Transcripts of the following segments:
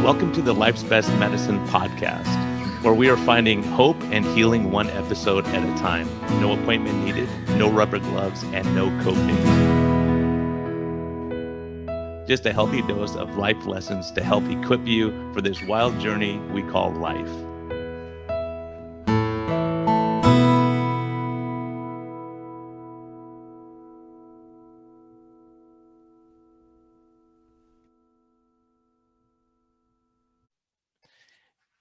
Welcome to the Life's Best Medicine podcast, where we are finding hope and healing one episode at a time. No appointment needed, no rubber gloves, and no coping. Just a healthy dose of life lessons to help equip you for this wild journey we call life.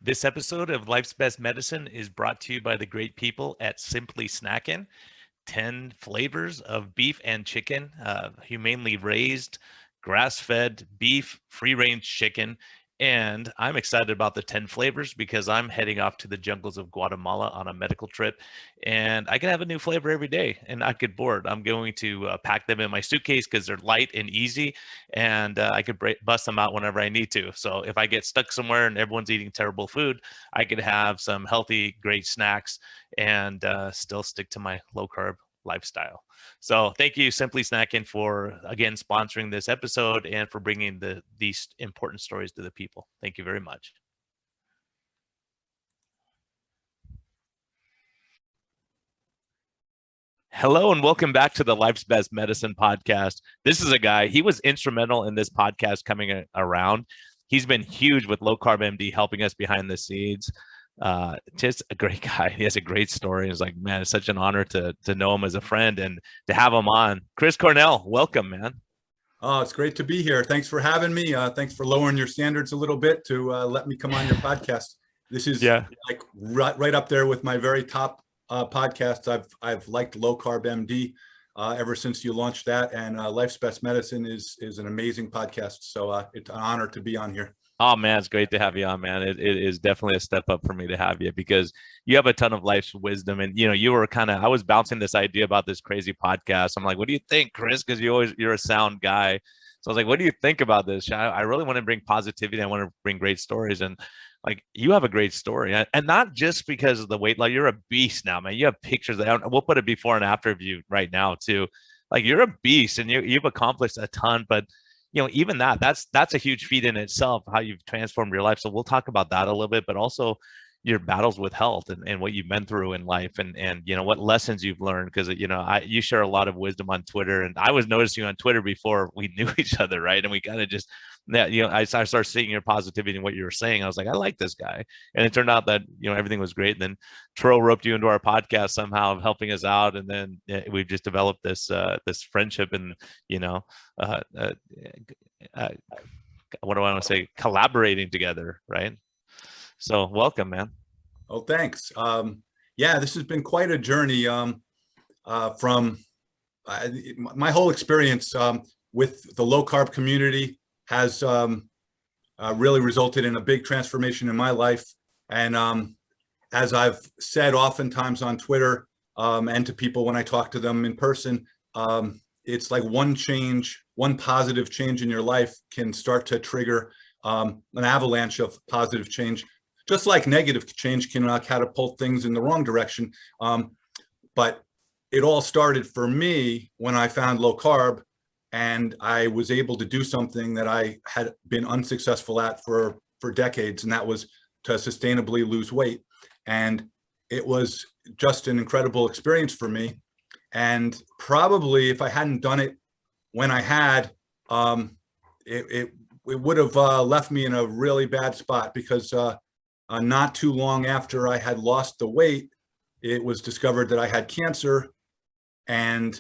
This episode of Life's Best Medicine is brought to you by the great people at Simply Snackin'. 10 flavors of beef and chicken, humanely raised, grass-fed beef, free-range chicken. And I'm excited about the 10 flavors because I'm heading off to the jungles of Guatemala on a medical trip, and I can have a new flavor every day and not get bored. I'm going to pack them in my suitcase because they're light and easy, and I could bust them out whenever I need to. So if I get stuck somewhere and everyone's eating terrible food, I could have some healthy, great snacks and still stick to my low-carb lifestyle. So thank you, Simply Snackin', for again sponsoring this episode and for bringing these important stories to the people. Thank you very much. Hello and welcome back to the Life's Best Medicine podcast. This is a guy, he was instrumental in this podcast coming around. He's been huge with Low Carb MD, helping us behind the scenes. Just a great guy. He has a great story. It's like, man, it's such an honor to know him as a friend and to have him on. Chris Cornell, welcome, man. Oh, it's great to be here. Thanks for having me. Thanks for lowering your standards a little bit to let me come on your podcast. This is like right up there with my very top podcasts. I've liked Low Carb MD ever since you launched that, and Life's Best Medicine is an amazing podcast. So it's an honor to be on here. Oh man, it's great to have you on, man. It is definitely a step up for me to have you because you have a ton of life's wisdom, and you were I was bouncing this idea about this crazy podcast. I'm like, what do you think, Chris? Because you're a sound guy. So I was like, what do you think about this? I really want to bring positivity. I want to bring great stories, and like you have a great story, and not just because of the weight loss. You're a beast now, man. You have pictures. We'll put a before and after of you right now too. Like you're a beast, and you've accomplished a ton, but even that's a huge feat in itself, how you've transformed your life. So we'll talk about that a little bit, but also your battles with health and what you've been through in life and what lessons you've learned. Because, you share a lot of wisdom on Twitter, and I was noticing you on Twitter before we knew each other. Right. And we kind of just, I started seeing your positivity and what you were saying. I was like, I like this guy. And it turned out that, everything was great. And then Tro roped you into our podcast somehow, helping us out. And then we've just developed this friendship and, what do I want to say? Collaborating together. Right. So welcome, man. Oh, thanks. Yeah, this has been quite a journey from my whole experience with the low carb community has really resulted in a big transformation in my life. And as I've said oftentimes on Twitter and to people when I talk to them in person, it's like one positive change in your life can start to trigger an avalanche of positive change. Just like negative change can catapult things in the wrong direction. But it all started for me when I found low carb, and I was able to do something that I had been unsuccessful at for decades, and that was to sustainably lose weight. And it was just an incredible experience for me. And probably if I hadn't done it when I had, it would have left me in a really bad spot because not too long after I had lost the weight, it was discovered that I had cancer, and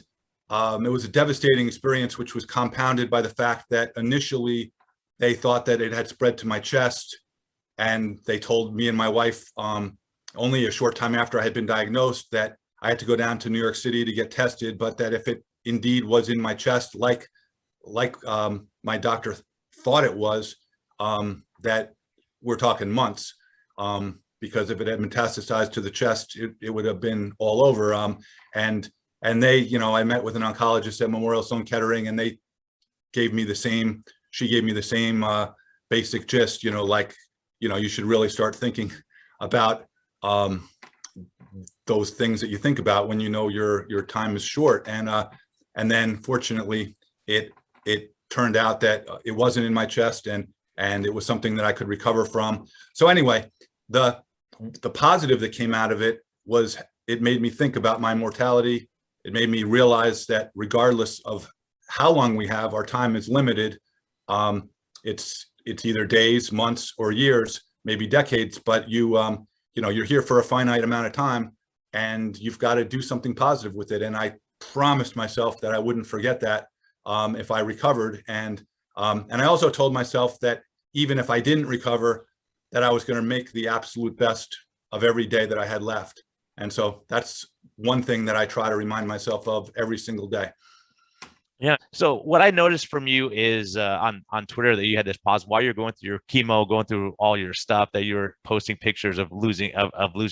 it was a devastating experience, which was compounded by the fact that initially they thought that it had spread to my chest, and they told me and my wife only a short time after I had been diagnosed that I had to go down to New York City to get tested, but that if it indeed was in my chest, like my doctor thought it was, that we're talking months. Because if it had metastasized to the chest, it would have been all over. And they, I met with an oncologist at Memorial Sloan Kettering, and she gave me the same basic gist, you should really start thinking about those things that you think about when your time is short. And then fortunately it turned out that it wasn't in my chest, and and it was something that I could recover from. So anyway, the positive that came out of it was it made me think about my mortality. It made me realize that regardless of how long we have, our time is limited. It's either days, months, or years, maybe decades, but you're here for a finite amount of time, and you've got to do something positive with it. And I promised myself that I wouldn't forget that if I recovered. And I also told myself that even if I didn't recover, that I was going to make the absolute best of every day that I had left. And so that's one thing that I try to remind myself of every single day. Yeah. So what I noticed from you is on Twitter that you had this pause while you're going through your chemo, going through all your stuff, that you were posting pictures of losing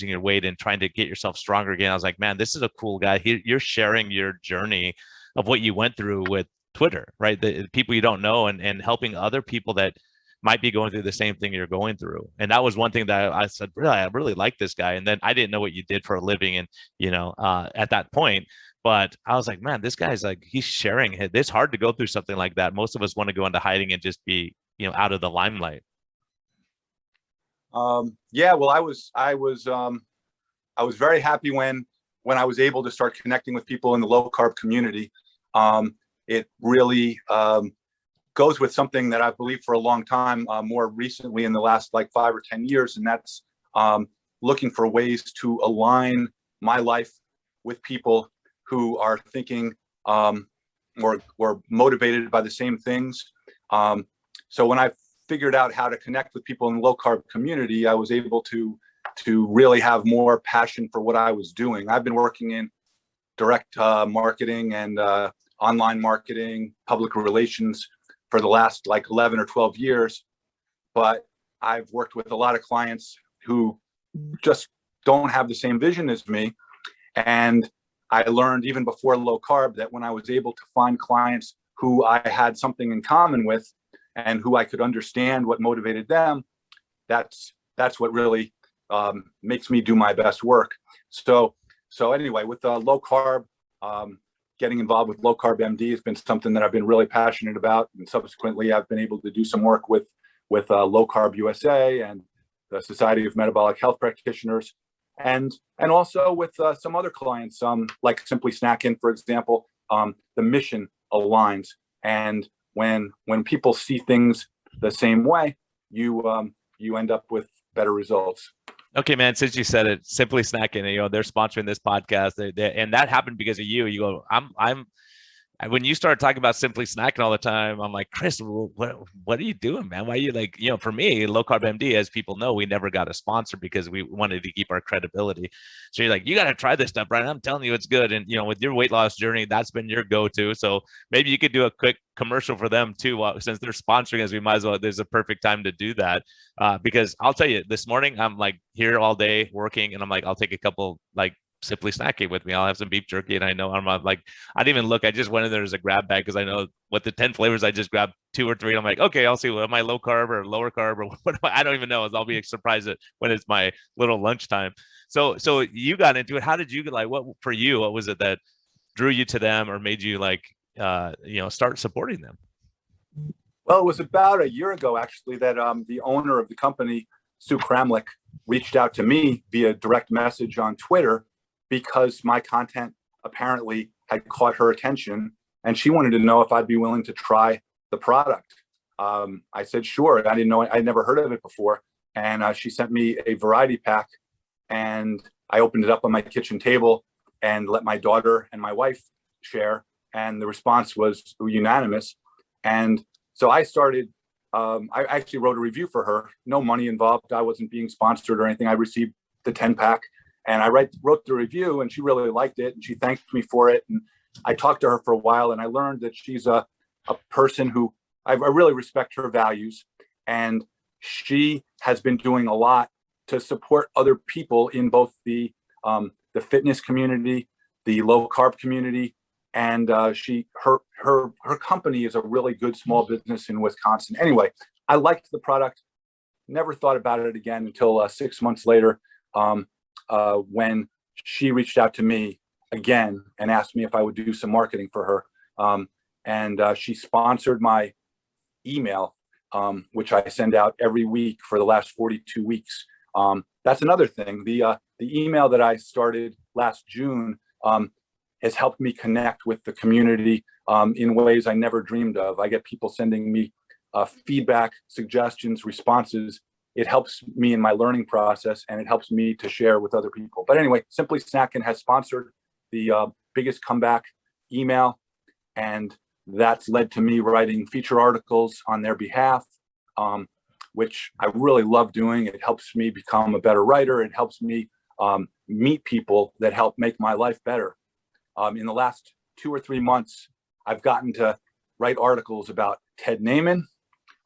your weight and trying to get yourself stronger again. I was like, man, this is a cool guy. You're sharing your journey of what you went through with Twitter, right? The people you don't know, and helping other people that might be going through the same thing you're going through. And that was one thing that I said, really, I really like this guy. And then I didn't know what you did for a living, and at that point. But I was like, man, this guy's like, he's sharing it. It's hard to go through something like that. Most of us want to go into hiding and just be, out of the limelight. Yeah, well, I was very happy when I was able to start connecting with people in the low carb community. It really goes with something that I've believed for a long time, more recently in the last like 5 or 10 years, and that's looking for ways to align my life with people who are thinking or motivated by the same things. So when I figured out how to connect with people in the low carb community, I was able to really have more passion for what I was doing. I've been working in direct marketing and online marketing, public relations for the last like 11 or 12 years. But I've worked with a lot of clients who just don't have the same vision as me. And I learned even before low carb that when I was able to find clients who I had something in common with and who I could understand what motivated them, that's what really makes me do my best work. So anyway, with low carb, getting involved with Low Carb MD has been something that I've been really passionate about. And subsequently, I've been able to do some work with Low Carb USA and the Society of Metabolic Health Practitioners. And also with some other clients, like Simply Snacking, for example. The mission aligns, and when people see things the same way, you end up with better results. Okay, man. Since you said it, Simply Snacking, they're sponsoring this podcast, and that happened because of you. You go, I'm. When you start talking about Simply Snacking all the time, I'm like, Chris, what are you doing, man? Why are you like, for me, Low Carb MD, as people know, we never got a sponsor because we wanted to keep our credibility. So you're like, you got to try this stuff, right? I'm telling you, it's good. And, with your weight loss journey, that's been your go-to. So maybe you could do a quick commercial for them too. Since they're sponsoring us, we might as well, there's a perfect time to do that. Because I'll tell you, this morning, I'm like here all day working, and I'm like, I'll take a couple like Simply Snacking with me. I'll have some beef jerky, and I know I'm not like, I didn't even look. I just went in there as a grab bag because I know what the 10 flavors. I just grabbed 2 or 3. And I'm like, okay, I'll see. What am I, low carb or lower carb or what? I don't even know. I'll be surprised when it's my little lunchtime. So you got into it. How did you like? What for you? What was it that drew you to them or made you like start supporting them? Well, it was about a year ago actually that the owner of the company, Sue Kramlich, reached out to me via direct message on Twitter, because my content apparently had caught her attention, and she wanted to know if I'd be willing to try the product. I said, sure. I didn't know, I'd never heard of it before. And she sent me a variety pack, and I opened it up on my kitchen table and let my daughter and my wife share. And the response was unanimous. And so I started, I actually wrote a review for her, no money involved. I wasn't being sponsored or anything. I received the 10 pack. And I wrote the review, and she really liked it, and she thanked me for it. And I talked to her for a while, and I learned that she's a person who I really respect her values. And she has been doing a lot to support other people in both the fitness community, the low carb community, and her company is a really good small business in Wisconsin. Anyway, I liked the product, never thought about it again until 6 months later. When she reached out to me again and asked me if I would do some marketing for her. And she sponsored my email which I send out every week for the last 42 weeks. That's another thing. The email that I started last June has helped me connect with the community in ways I never dreamed of. I get people sending me feedback, suggestions, responses. It helps me in my learning process, and it helps me to share with other people. But anyway, Simply Snackin' has sponsored the biggest comeback email, and that's led to me writing feature articles on their behalf, which I really love doing. It helps me become a better writer. It helps me meet people that help make my life better. In the last 2 or 3 months, I've gotten to write articles about Ted Naiman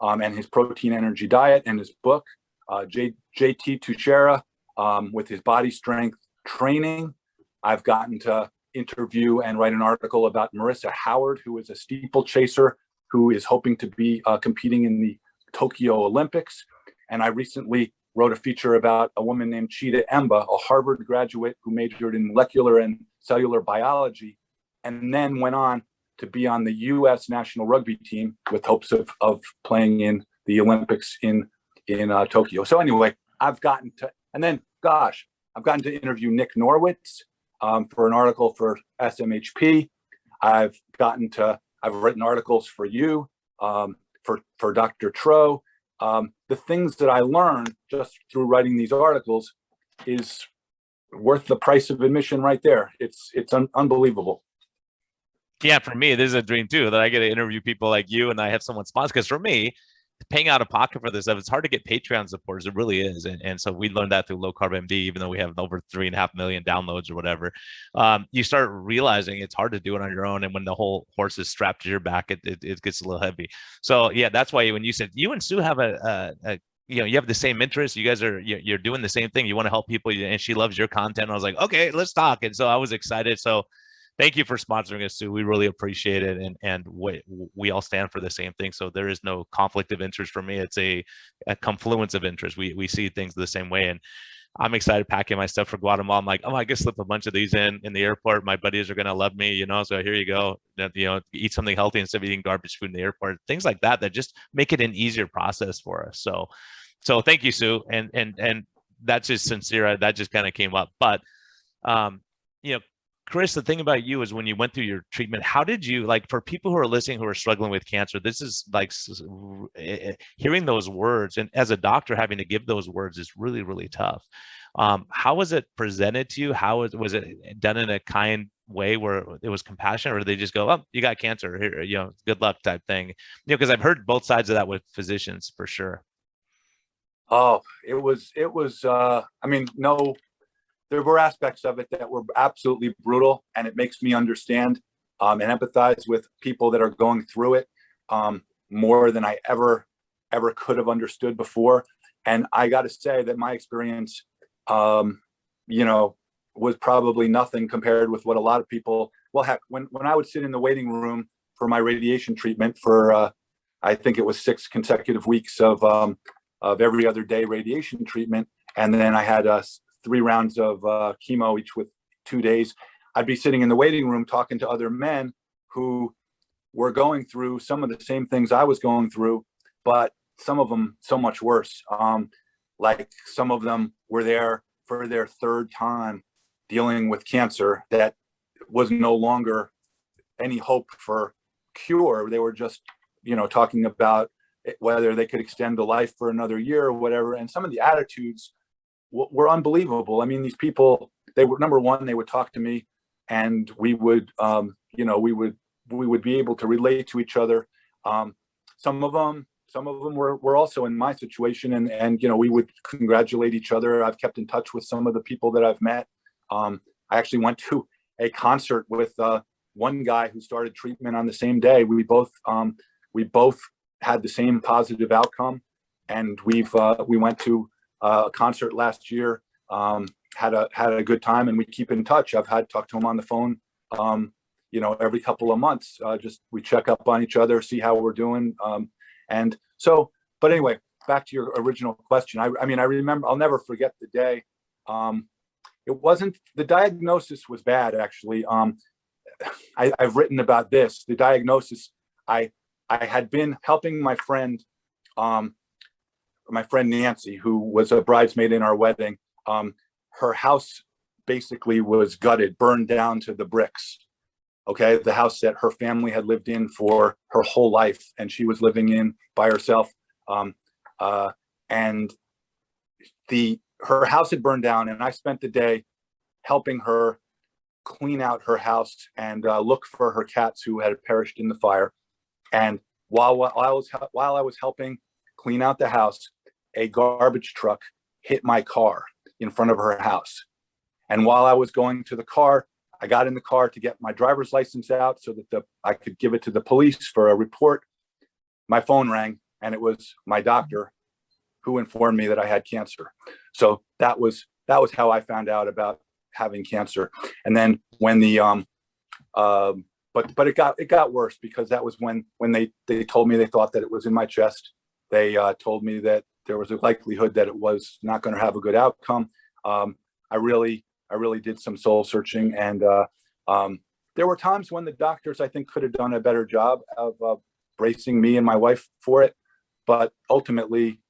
and his protein energy diet and his book, JT Tushera with his body strength training. I've gotten to interview and write an article about Marissa Howard, who is a steeplechaser who is hoping to be competing in the Tokyo Olympics. And I recently wrote a feature about a woman named Chida Emba, a Harvard graduate who majored in molecular and cellular biology, and then went on to be on the U.S. national rugby team with hopes of playing in the Olympics in Tokyo. So anyway, I've gotten to interview Nick Norwitz for an article for SMHP. I've written articles for you, for Dr. Tro. The things that I learned just through writing these articles is worth the price of admission right there. It's unbelievable. Yeah, for me, this is a dream too, that I get to interview people like you and I have someone sponsor. Because for me, paying out of pocket for this stuff, it's hard to get Patreon supporters. It really is. And so we learned that through Low Carb MD, even though we have over 3.5 million downloads or whatever. You start realizing it's hard to do it on your own. And when the whole horse is strapped to your back, it gets a little heavy. So yeah, that's why when you said you and Sue have you have the same interests, you guys you're doing the same thing. You want to help people, and she loves your content. I was like, okay, let's talk. And so I was excited. So thank you for sponsoring us, Sue. We really appreciate it. And we all stand for the same thing. So there is no conflict of interest for me. It's a confluence of interest. We see things the same way. And I'm excited packing my stuff for Guatemala. I'm like, oh, I can slip a bunch of these in the airport. My buddies are going to love me, So here you go. Eat something healthy instead of eating garbage food in the airport. Things like that just make it an easier process for us. So thank you, Sue. And that's just sincere. That just kind of came up. But, Chris, the thing about you is when you went through your treatment, how did you, for people who are listening, who are struggling with cancer, this is hearing those words, and as a doctor, having to give those words is really, really tough. How was it presented to you? How was it done in a kind way where it was compassionate, or did they just go, oh, you got cancer here, good luck type thing? Because I've heard both sides of that with physicians for sure. Oh, it was, no, there were aspects of it that were absolutely brutal, and it makes me understand and empathize with people that are going through it more than I ever could have understood before. And I got to say that my experience, was probably nothing compared with what a lot of people. Well, heck, when I would sit in the waiting room for my radiation treatment for, I think it was 6 consecutive weeks of every other day radiation treatment, and then I had 3 rounds of chemo each with 2 days. I'd be sitting in the waiting room talking to other men who were going through some of the same things I was going through, but some of them so much worse. Like some of them were there for their 3rd time dealing with cancer that was no longer any hope for cure. They were just, talking about whether they could extend the life for another year or whatever. And some of the attitudes were unbelievable. I mean, these people, they were, number one, they would talk to me, and we would, we would be able to relate to each other. Some of them were also in my situation, and we would congratulate each other. I've kept in touch with some of the people that I've met. I actually went to a concert with one guy who started treatment on the same day. We both had the same positive outcome, and we went to a concert last year, had a good time, and we keep in touch. I've talked to him on the phone, every couple of months. Just we check up on each other, see how we're doing. And so, but anyway, back to your original question. I remember, I'll never forget the day. It wasn't, the diagnosis was bad, actually. I've written about this. The diagnosis, I had been helping my friend my friend Nancy, who was a bridesmaid in our wedding, her house basically was gutted, burned down to the bricks. Okay, the house that her family had lived in for her whole life, and she was living in by herself. And her house had burned down, and I spent the day helping her clean out her house and look for her cats who had perished in the fire. And while I was helping clean out the house, a garbage truck hit my car in front of her house. And while I was going to the car, I got in the car to get my driver's license out so that I could give it to the police for a report. My phone rang, and it was my doctor who informed me that I had cancer. So that was how I found out about having cancer. And then when but it got worse, because that was when they told me they thought that it was in my chest. They told me that there was a likelihood that it was not going to have a good outcome. I really did some soul searching, and there were times when the doctors, I think, could have done a better job of bracing me and my wife for it, but ultimately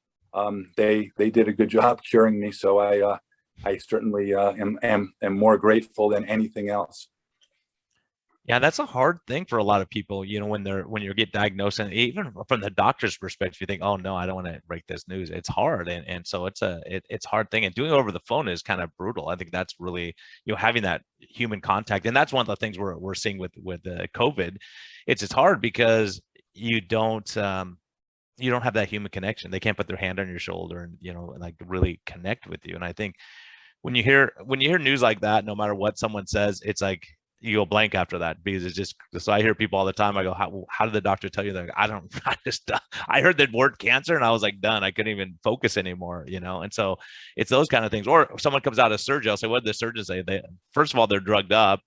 they did a good job curing me. So I certainly am more grateful than anything else. Yeah, that's a hard thing for a lot of people, when you get diagnosed, and even from the doctor's perspective, you think, oh no, I don't want to break this news. It's hard. And so it's a hard thing. And doing it over the phone is kind of brutal. I think that's really, having that human contact. And that's one of the things we're seeing with COVID. It's hard because you don't have that human connection. They can't put their hand on your shoulder and, like really connect with you. And I think when you hear news like that, no matter what someone says, it's like, you go blank after that, because it's just, so I hear people all the time. I go, how did the doctor tell you that? I heard the word cancer and I was like, done. I couldn't even focus anymore, And so it's those kind of things. Or if someone comes out of surgery, I'll say, what did the surgeon say? First of all, they're drugged up,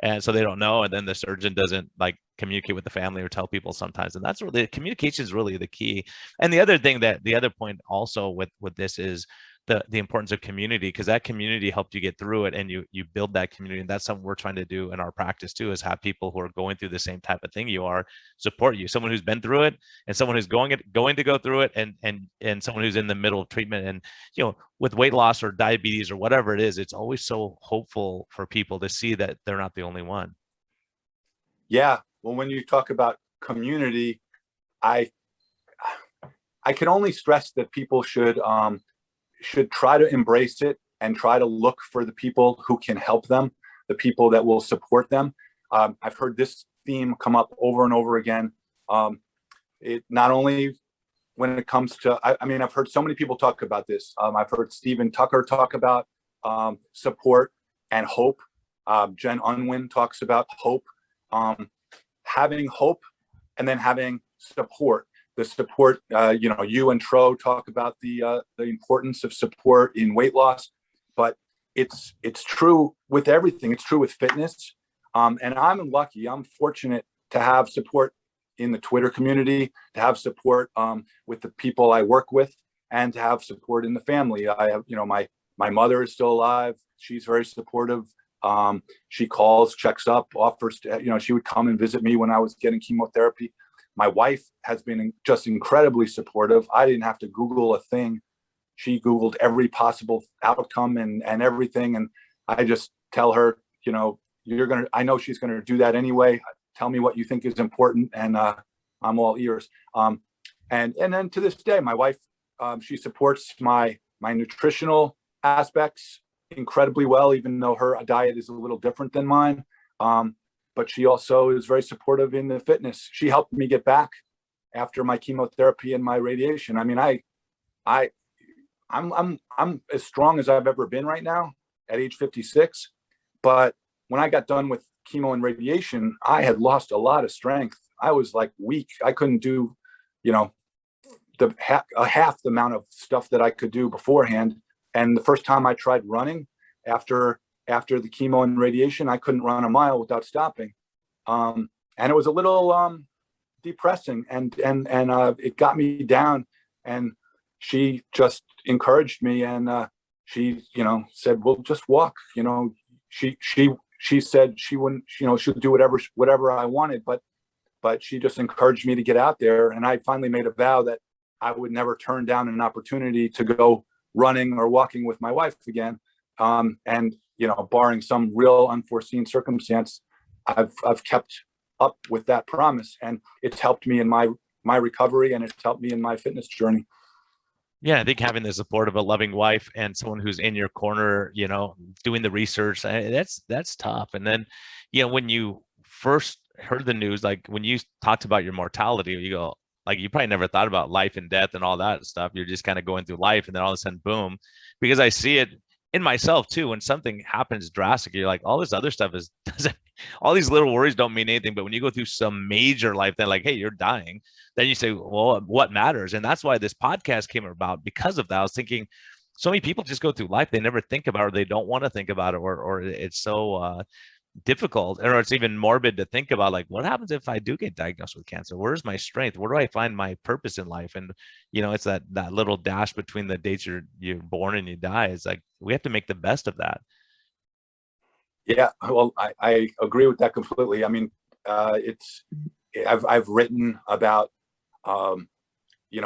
and so they don't know. And then the surgeon doesn't like communicate with the family or tell people sometimes. And that's really, communication is really the key. And the other point also with this is the importance of community, because that community helped you get through it, and you build that community. And that's something we're trying to do in our practice too, is have people who are going through the same type of thing you are support you, someone who's been through it, and someone who's going to go through it, and someone who's in the middle of treatment. And with weight loss or diabetes or whatever it is, it's always so hopeful for people to see that they're not the only one. Yeah, well, when you talk about community, I can only stress that people should try to embrace it and try to look for the people who can help them, the people that will support them. I've heard this theme come up over and over again. It not only when it comes to, I've heard so many people talk about this. I've heard Stephen Tucker talk about support and hope. Jen Unwin talks about hope, having hope, and then having support. The support, you and Tro talk about the importance of support in weight loss, but it's true with everything. It's true with fitness, and I'm lucky. I'm fortunate to have support in the Twitter community, to have support with the people I work with, and to have support in the family. I have, my mother is still alive. She's very supportive. She calls, checks up, offers to, she would come and visit me when I was getting chemotherapy. My wife has been just incredibly supportive. I didn't have to Google a thing. She Googled every possible outcome and everything. And I just tell her, I know she's going to do that anyway. Tell me what you think is important, and I'm all ears. And then to this day, my wife, she supports my nutritional aspects incredibly well, even though her diet is a little different than mine. But she also is very supportive in the fitness. She helped me get back after my chemotherapy and my radiation. I'm as strong as I've ever been right now at age 56. But when I got done with chemo and radiation, I had lost a lot of strength. I was like weak. I couldn't do, half the amount of stuff that I could do beforehand. And the first time I tried running after the chemo and radiation, I couldn't run a mile without stopping. And it was a little depressing, and it got me down. And she just encouraged me, and she, said, well, just walk. She said she wouldn't, she'll do whatever I wanted, but she just encouraged me to get out there. And I finally made a vow that I would never turn down an opportunity to go running or walking with my wife again. And, barring some real unforeseen circumstance, I've kept up with that promise, and it's helped me in my recovery, and it's helped me in my fitness journey. Yeah, I think having the support of a loving wife and someone who's in your corner, doing the research, that's tough. And then, when you first heard the news, like when you talked about your mortality, you go, like, you probably never thought about life and death and all that stuff. You're just kind of going through life, and then all of a sudden, boom. Because I see it in myself too. When something happens drastic, you're like, all this other stuff doesn't, all these little worries don't mean anything. But when you go through some major life, then like, hey, you're dying, then you say, well, what matters? And that's why this podcast came about, because of that. I was thinking, so many people just go through life, they never think about it, or they don't want to think about it, or it's so difficult, or it's even morbid to think about, like, what happens if I do get diagnosed with cancer? Where's my strength? Where do I find my purpose in life? And it's that little dash between the dates you're born and you die. It's like, we have to make the best of that. Yeah, well, I agree with that completely. I mean, I've written about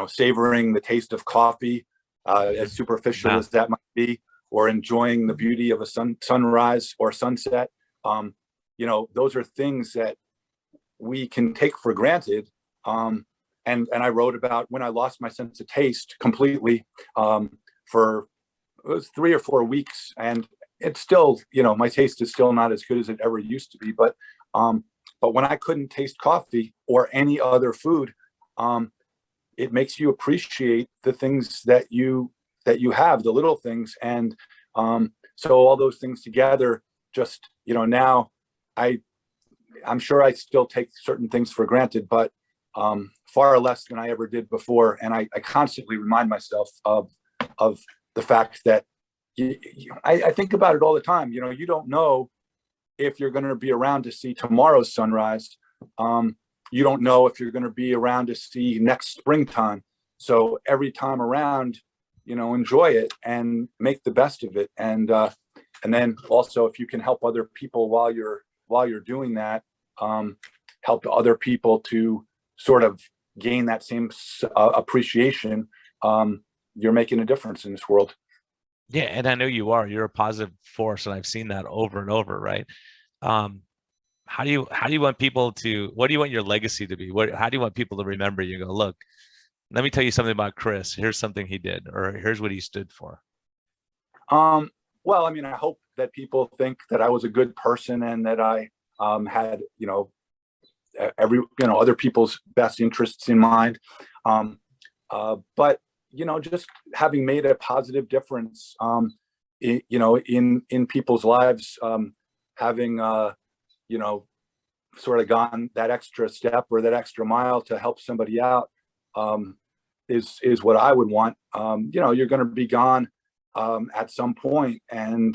savoring the taste of coffee, as superficial as that might be, or enjoying the beauty of a sunrise or sunset. Those are things that we can take for granted. And I wrote about when I lost my sense of taste completely, for it was 3 or 4 weeks, and it's still, my taste is still not as good as it ever used to be. But when I couldn't taste coffee or any other food, it makes you appreciate the things that you have, the little things. And so all those things together, just, now I'm sure I still take certain things for granted, but far less than I ever did before. And I constantly remind myself of the fact that I think about it all the time. You don't know if you're going to be around to see tomorrow's sunrise. You don't know if you're going to be around to see next springtime. So every time around, enjoy it and make the best of it. And then also, if you can help other people while you're doing that, help other people to sort of gain that same appreciation, you're making a difference in this world. Yeah, and I know you're a positive force, and I've seen that over and over, right? How do you want people to, what do you want your legacy to be? How do you want people to remember you? Go, look, let me tell you something about Chris. Here's something he did, or here's what he stood for. Well, I mean, I hope that people think that I was a good person, and that I had, other people's best interests in mind. But just having made a positive difference, in people's lives, having sort of gone that extra step or that extra mile to help somebody out, is what I would want. You're going to be gone at some point, and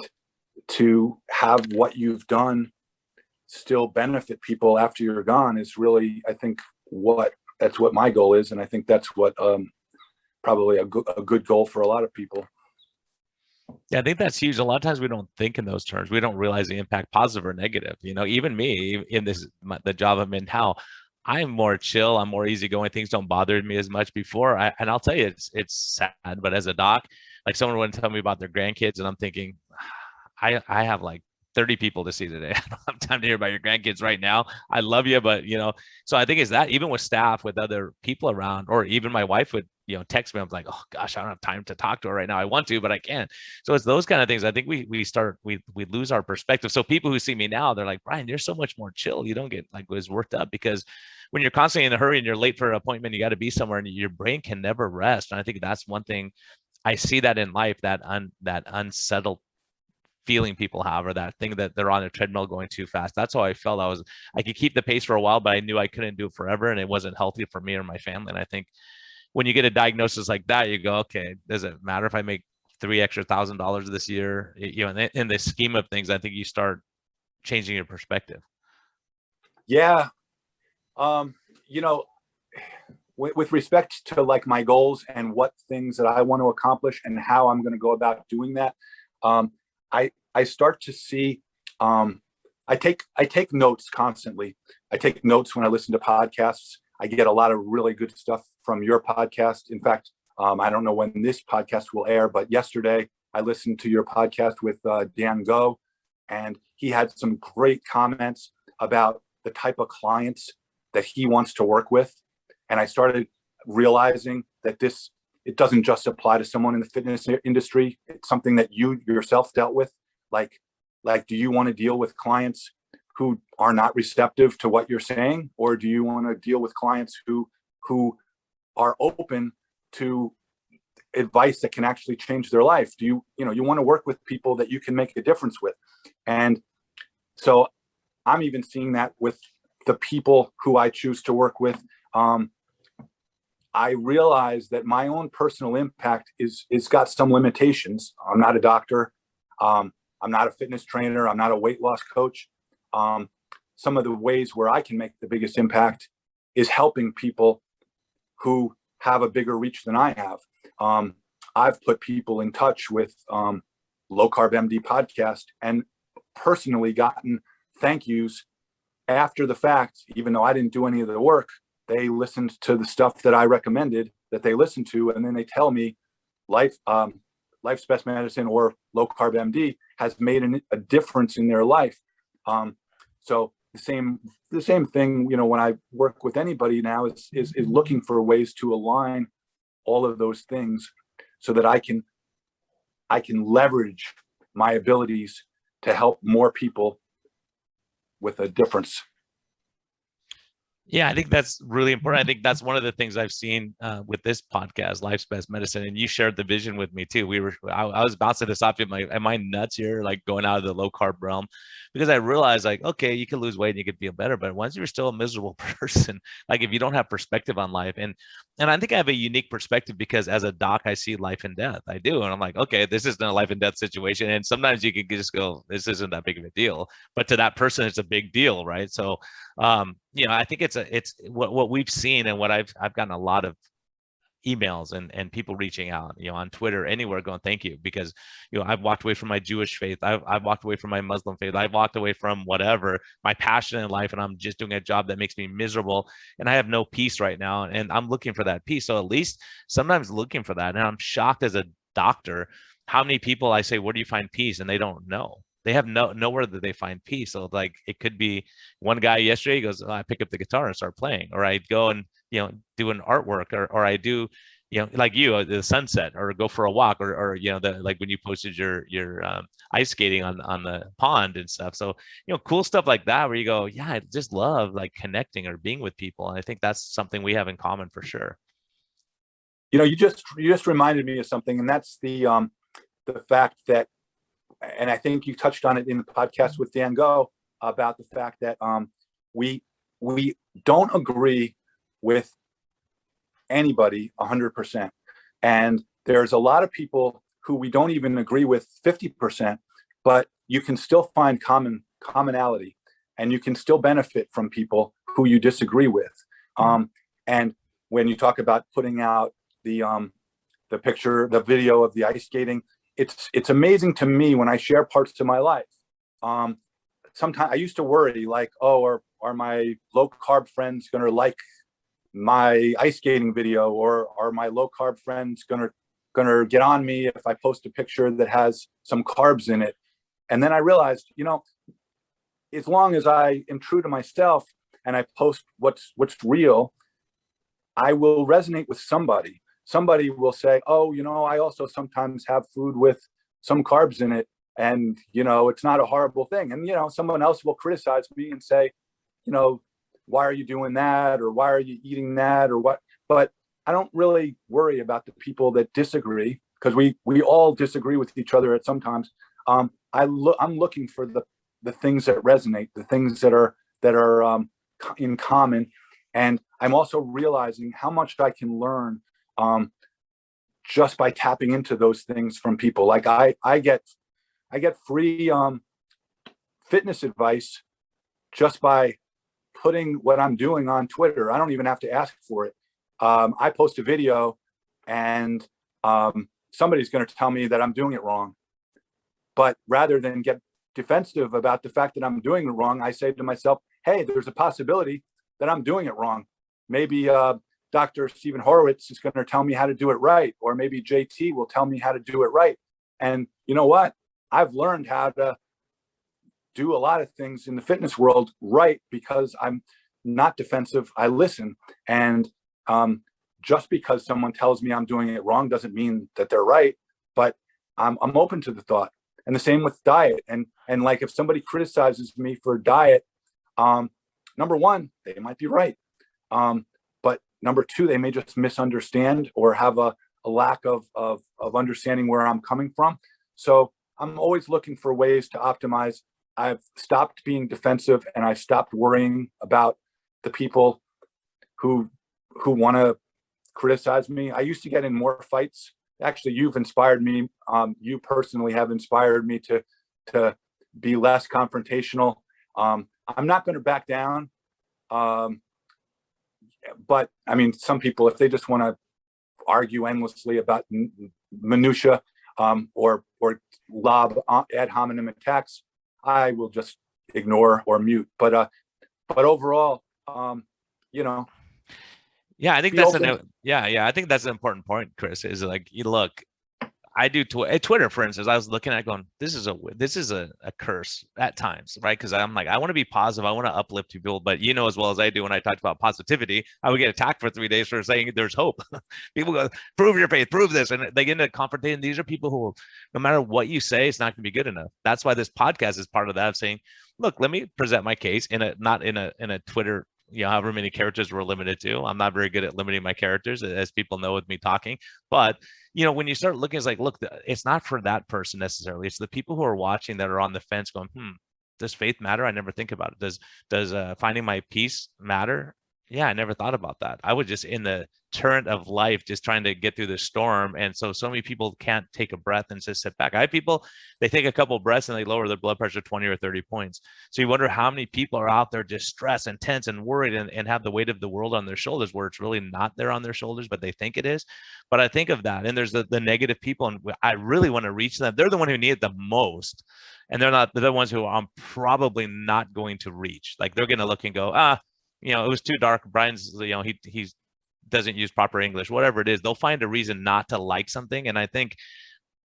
to have what you've done still benefit people after you're gone is really, I think, that's what my goal is. And I think that's what probably a good goal for a lot of people. Yeah, I think that's huge. A lot of times we don't think in those terms. We don't realize the impact, positive or negative. Even me in the job I'm in now, I'm more chill. I'm more easygoing. Things don't bother me as much before. And I'll tell you, it's sad. But as a doc, like, someone would tell me about their grandkids, and I'm thinking, I have like 30 people to see today. I don't have time to hear about your grandkids right now. I love you, but so I think it's that, even with staff, with other people around, or even my wife would, text me. I'm like, oh gosh, I don't have time to talk to her right now. I want to, but I can't. So it's those kind of things. I think we lose our perspective. So people who see me now, they're like, Brian, you're so much more chill. You don't get like as worked up, because when you're constantly in a hurry and you're late for an appointment, you got to be somewhere, and your brain can never rest. And I think that's one thing I see that in life, that unsettled feeling people have, or that thing that they're on a treadmill going too fast. That's how I felt. I could keep the pace for a while, but I knew I couldn't do it forever, and it wasn't healthy for me or my family. And I think when you get a diagnosis like that, you go, okay, does it matter if I make $3,000 this year? In the scheme of things, I think you start changing your perspective. Yeah. With respect to like my goals and what things that I want to accomplish and how I'm going to go about doing that, I start to see, I take notes constantly. I take notes when I listen to podcasts. I get a lot of really good stuff from your podcast. In fact, I don't know when this podcast will air, but yesterday I listened to your podcast with Dan Go, and he had some great comments about the type of clients that he wants to work with. And I started realizing that it doesn't just apply to someone in the fitness industry. It's something that you yourself dealt with. Like, do you want to deal with clients who are not receptive to what you're saying? Or do you want to deal with clients who are open to advice that can actually change their life? Do you want to work with people that you can make a difference with? And so I'm even seeing that with the people who I choose to work with. I realize that my own personal impact is got some limitations. I'm not a doctor. I'm not a fitness trainer. I'm not a weight loss coach. Some of the ways where I can make the biggest impact is helping people who have a bigger reach than I have. I've put people in touch with Low Carb MD podcast and personally gotten thank yous after the fact, even though I didn't do any of the work. They listened to the stuff that I recommended that they listened to, and then they tell me Life's Best Medicine or Low Carb MD has made a difference in their life. So the same thing, when I work with anybody now is looking for ways to align all of those things so that I can leverage my abilities to help more people with a difference. Yeah, I think that's really important. I think that's one of the things I've seen with this podcast, Life's Best Medicine, and you shared the vision with me too. I was bouncing this off. Am I nuts here? Like going out of the low carb realm, because I realized like, okay, you can lose weight and you can feel better, but once you're still a miserable person, like if you don't have perspective on life, and I think I have a unique perspective because as a doc, I see life and death. I do, and I'm like, okay, this isn't a life and death situation, and sometimes you can just go, this isn't that big of a deal, but to that person, it's a big deal, right? So I think it's what we've seen, and what I've gotten a lot of emails and people reaching out, on Twitter, anywhere, going, thank you, because, I've walked away from my Jewish faith. I've walked away from my Muslim faith. I've walked away from whatever, my passion in life, and I'm just doing a job that makes me miserable. And I have no peace right now. And I'm looking for that peace. So at least sometimes looking for that. And I'm shocked as a doctor, how many people I say, where do you find peace? And they don't know. They have nowhere that they find peace. So like, it could be one guy yesterday, he goes, oh, I pick up the guitar and start playing, or I go and, do an artwork, or I do, like the sunset, or go for a walk, or like when you posted your ice skating on the pond and stuff. So, cool stuff like that, where you go, yeah, I just love like connecting or being with people. And I think that's something we have in common for sure. You just reminded me of something, and that's the fact that, and I think you touched on it in the podcast with Dan Go, about the fact that we don't agree with anybody 100%. And there's a lot of people who we don't even agree with 50%, but you can still find commonality, and you can still benefit from people who you disagree with. And when you talk about putting out the video of the ice skating, it's amazing to me when I share parts of my life. Sometimes I used to worry, like, oh, are my low carb friends going to like my ice skating video, or are my low carb friends going to get on me if I post a picture that has some carbs in it? And then I realized, as long as I am true to myself and I post what's real, I will resonate with somebody. Somebody will say, oh, I also sometimes have food with some carbs in it, and, it's not a horrible thing. And, someone else will criticize me and say, why are you doing that? Or why are you eating that? Or what? But I don't really worry about the people that disagree, because we all disagree with each other at sometimes. I'm looking for the things that resonate, the things that are in common. And I'm also realizing how much I can learn just by tapping into those things from people. Like I get free fitness advice just by putting what I'm doing on Twitter. I don't even have to ask for it. I post a video, and somebody's going to tell me that I'm doing it wrong. But rather than get defensive about the fact that I'm doing it wrong, I say to myself, hey, there's a possibility that I'm doing it wrong. maybe Dr. Stephen Horowitz is going to tell me how to do it right, or maybe JT will tell me how to do it right. And you know what? I've learned how to do a lot of things in the fitness world right because I'm not defensive. I listen. And just because someone tells me I'm doing it wrong doesn't mean that they're right, but I'm open to the thought. And the same with diet. And like if somebody criticizes me for diet, number one, they might be right. But number two, they may just misunderstand or have a lack of understanding where I'm coming from. So I'm always looking for ways to optimize. I've stopped being defensive and I stopped worrying about the people who want to criticize me. I used to get in more fights. Actually, you've inspired me. You personally have inspired me to be less confrontational. I'm not going to back down. But I mean, some people, if they just want to argue endlessly about minutia or lob ad hominem attacks, I will just ignore or mute. But overall, you know. Yeah, I think that's I think that's an important point, Chris. Is like, you look, I do Twitter, for instance. I was looking at going, this is a curse at times, right? Because I'm like, I want to be positive, I want to uplift people, but you know as well as I do, when I talked about positivity, I would get attacked for 3 days for saying there's hope. People go, prove your faith, prove this, and they get into confrontation. These are people who, no matter what you say, it's not going to be good enough. That's why this podcast is part of that, of saying, look, let me present my case not in a Twitter, however many characters we're limited to. I'm not very good at limiting my characters, as people know with me talking. But, when you start looking, it's like, look, it's not for that person necessarily. It's the people who are watching that are on the fence going, does faith matter? I never think about it. Does finding my peace matter? Yeah, I never thought about that. I was just in the current of life, just trying to get through the storm. And so many people can't take a breath and just sit back. I have people, they take a couple of breaths and they lower their blood pressure 20 or 30 points. So you wonder how many people are out there just stressed and tense and worried and have the weight of the world on their shoulders, where it's really not there on their shoulders, but they think it is. But I think of that. And there's the negative people, and I really want to reach them. They're the one who need it the most. And they're the ones who I'm probably not going to reach. Like, they're going to look and go, it was too dark. Brian's, he's doesn't use proper English, whatever it is, they'll find a reason not to like something. And I think,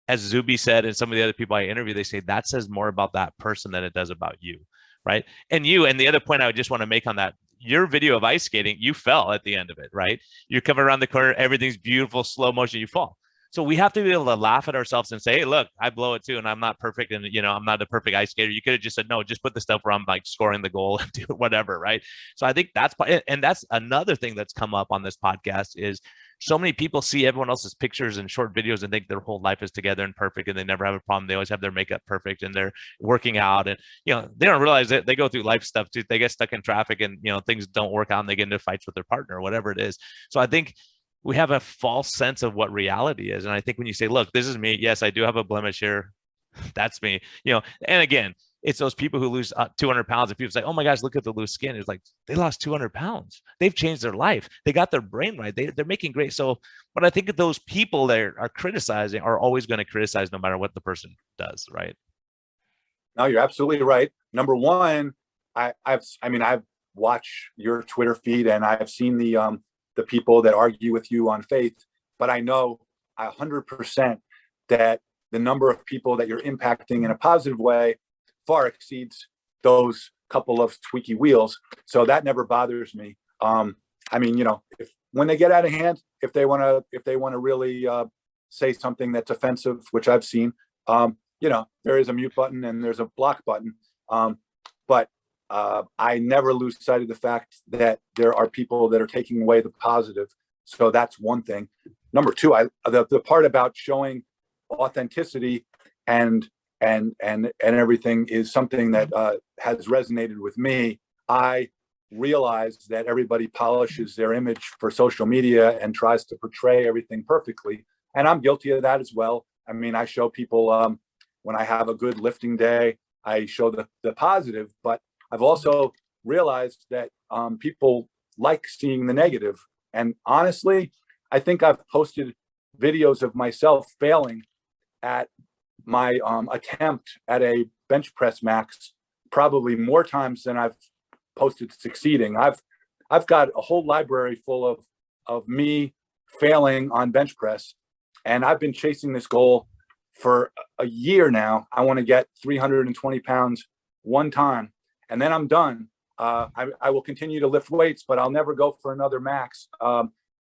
as Zuby said, and some of the other people I interview, they say that says more about that person than it does about you, right? And the other point I would just want to make on that, your video of ice skating, you fell at the end of it, right? You're coming around the corner, everything's beautiful, slow motion, you fall. So we have to be able to laugh at ourselves and say, hey, look, I blow it too, and I'm not perfect, and I'm not a perfect ice skater. You could have just said, no, just put the stuff where I'm like scoring the goal and do whatever, right? So I think that's another thing that's come up on this podcast is so many people see everyone else's pictures and short videos and think their whole life is together and perfect, and they never have a problem. They always have their makeup perfect, and they're working out, and they don't realize that they go through life stuff too. They get stuck in traffic, and things don't work out, and they get into fights with their partner or whatever it is. So I think we have a false sense of what reality is. And I think when you say, look, this is me, yes, I do have a blemish here, that's me, and again, it's those people who lose 200 pounds, and people say, oh my gosh, look at the loose skin. It's like, they lost 200 pounds. They've changed their life. They got their brain right. They're making great. So, but I think that those people that are criticizing are always going to criticize no matter what the person does, right? No, you're absolutely right. Number one, I've watched your Twitter feed, and I've seen the people that argue with you on faith, but I know 100% that the number of people that you're impacting in a positive way far exceeds those couple of squeaky wheels. So that never bothers me. When they get out of hand, if they want to really say something that's offensive, which I've seen, there is a mute button and there's a block button. But I never lose sight of the fact that there are people that are taking away the positive. So that's one thing. Number two, the part about showing authenticity and everything is something that has resonated with me. I realize that everybody polishes their image for social media and tries to portray everything perfectly. And I'm guilty of that as well. I mean, I show people when I have a good lifting day, I show the positive, but I've also realized that people like seeing the negative. And honestly, I think I've posted videos of myself failing at my attempt at a bench press max probably more times than I've posted succeeding. I've got a whole library full of me failing on bench press, and I've been chasing this goal for a year now. I want to get 320 pounds one time, and then I'm done. I will continue to lift weights, but I'll never go for another max.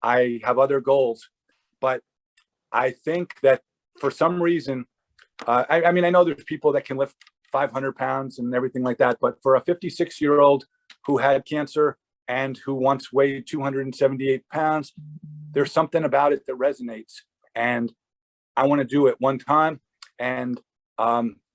I have other goals, but I think that for some reason, I mean, I know there's people that can lift 500 pounds and everything like that, but for a 56-year-old who had cancer and who once weighed 278 pounds, there's something about it that resonates. And I want to do it one time and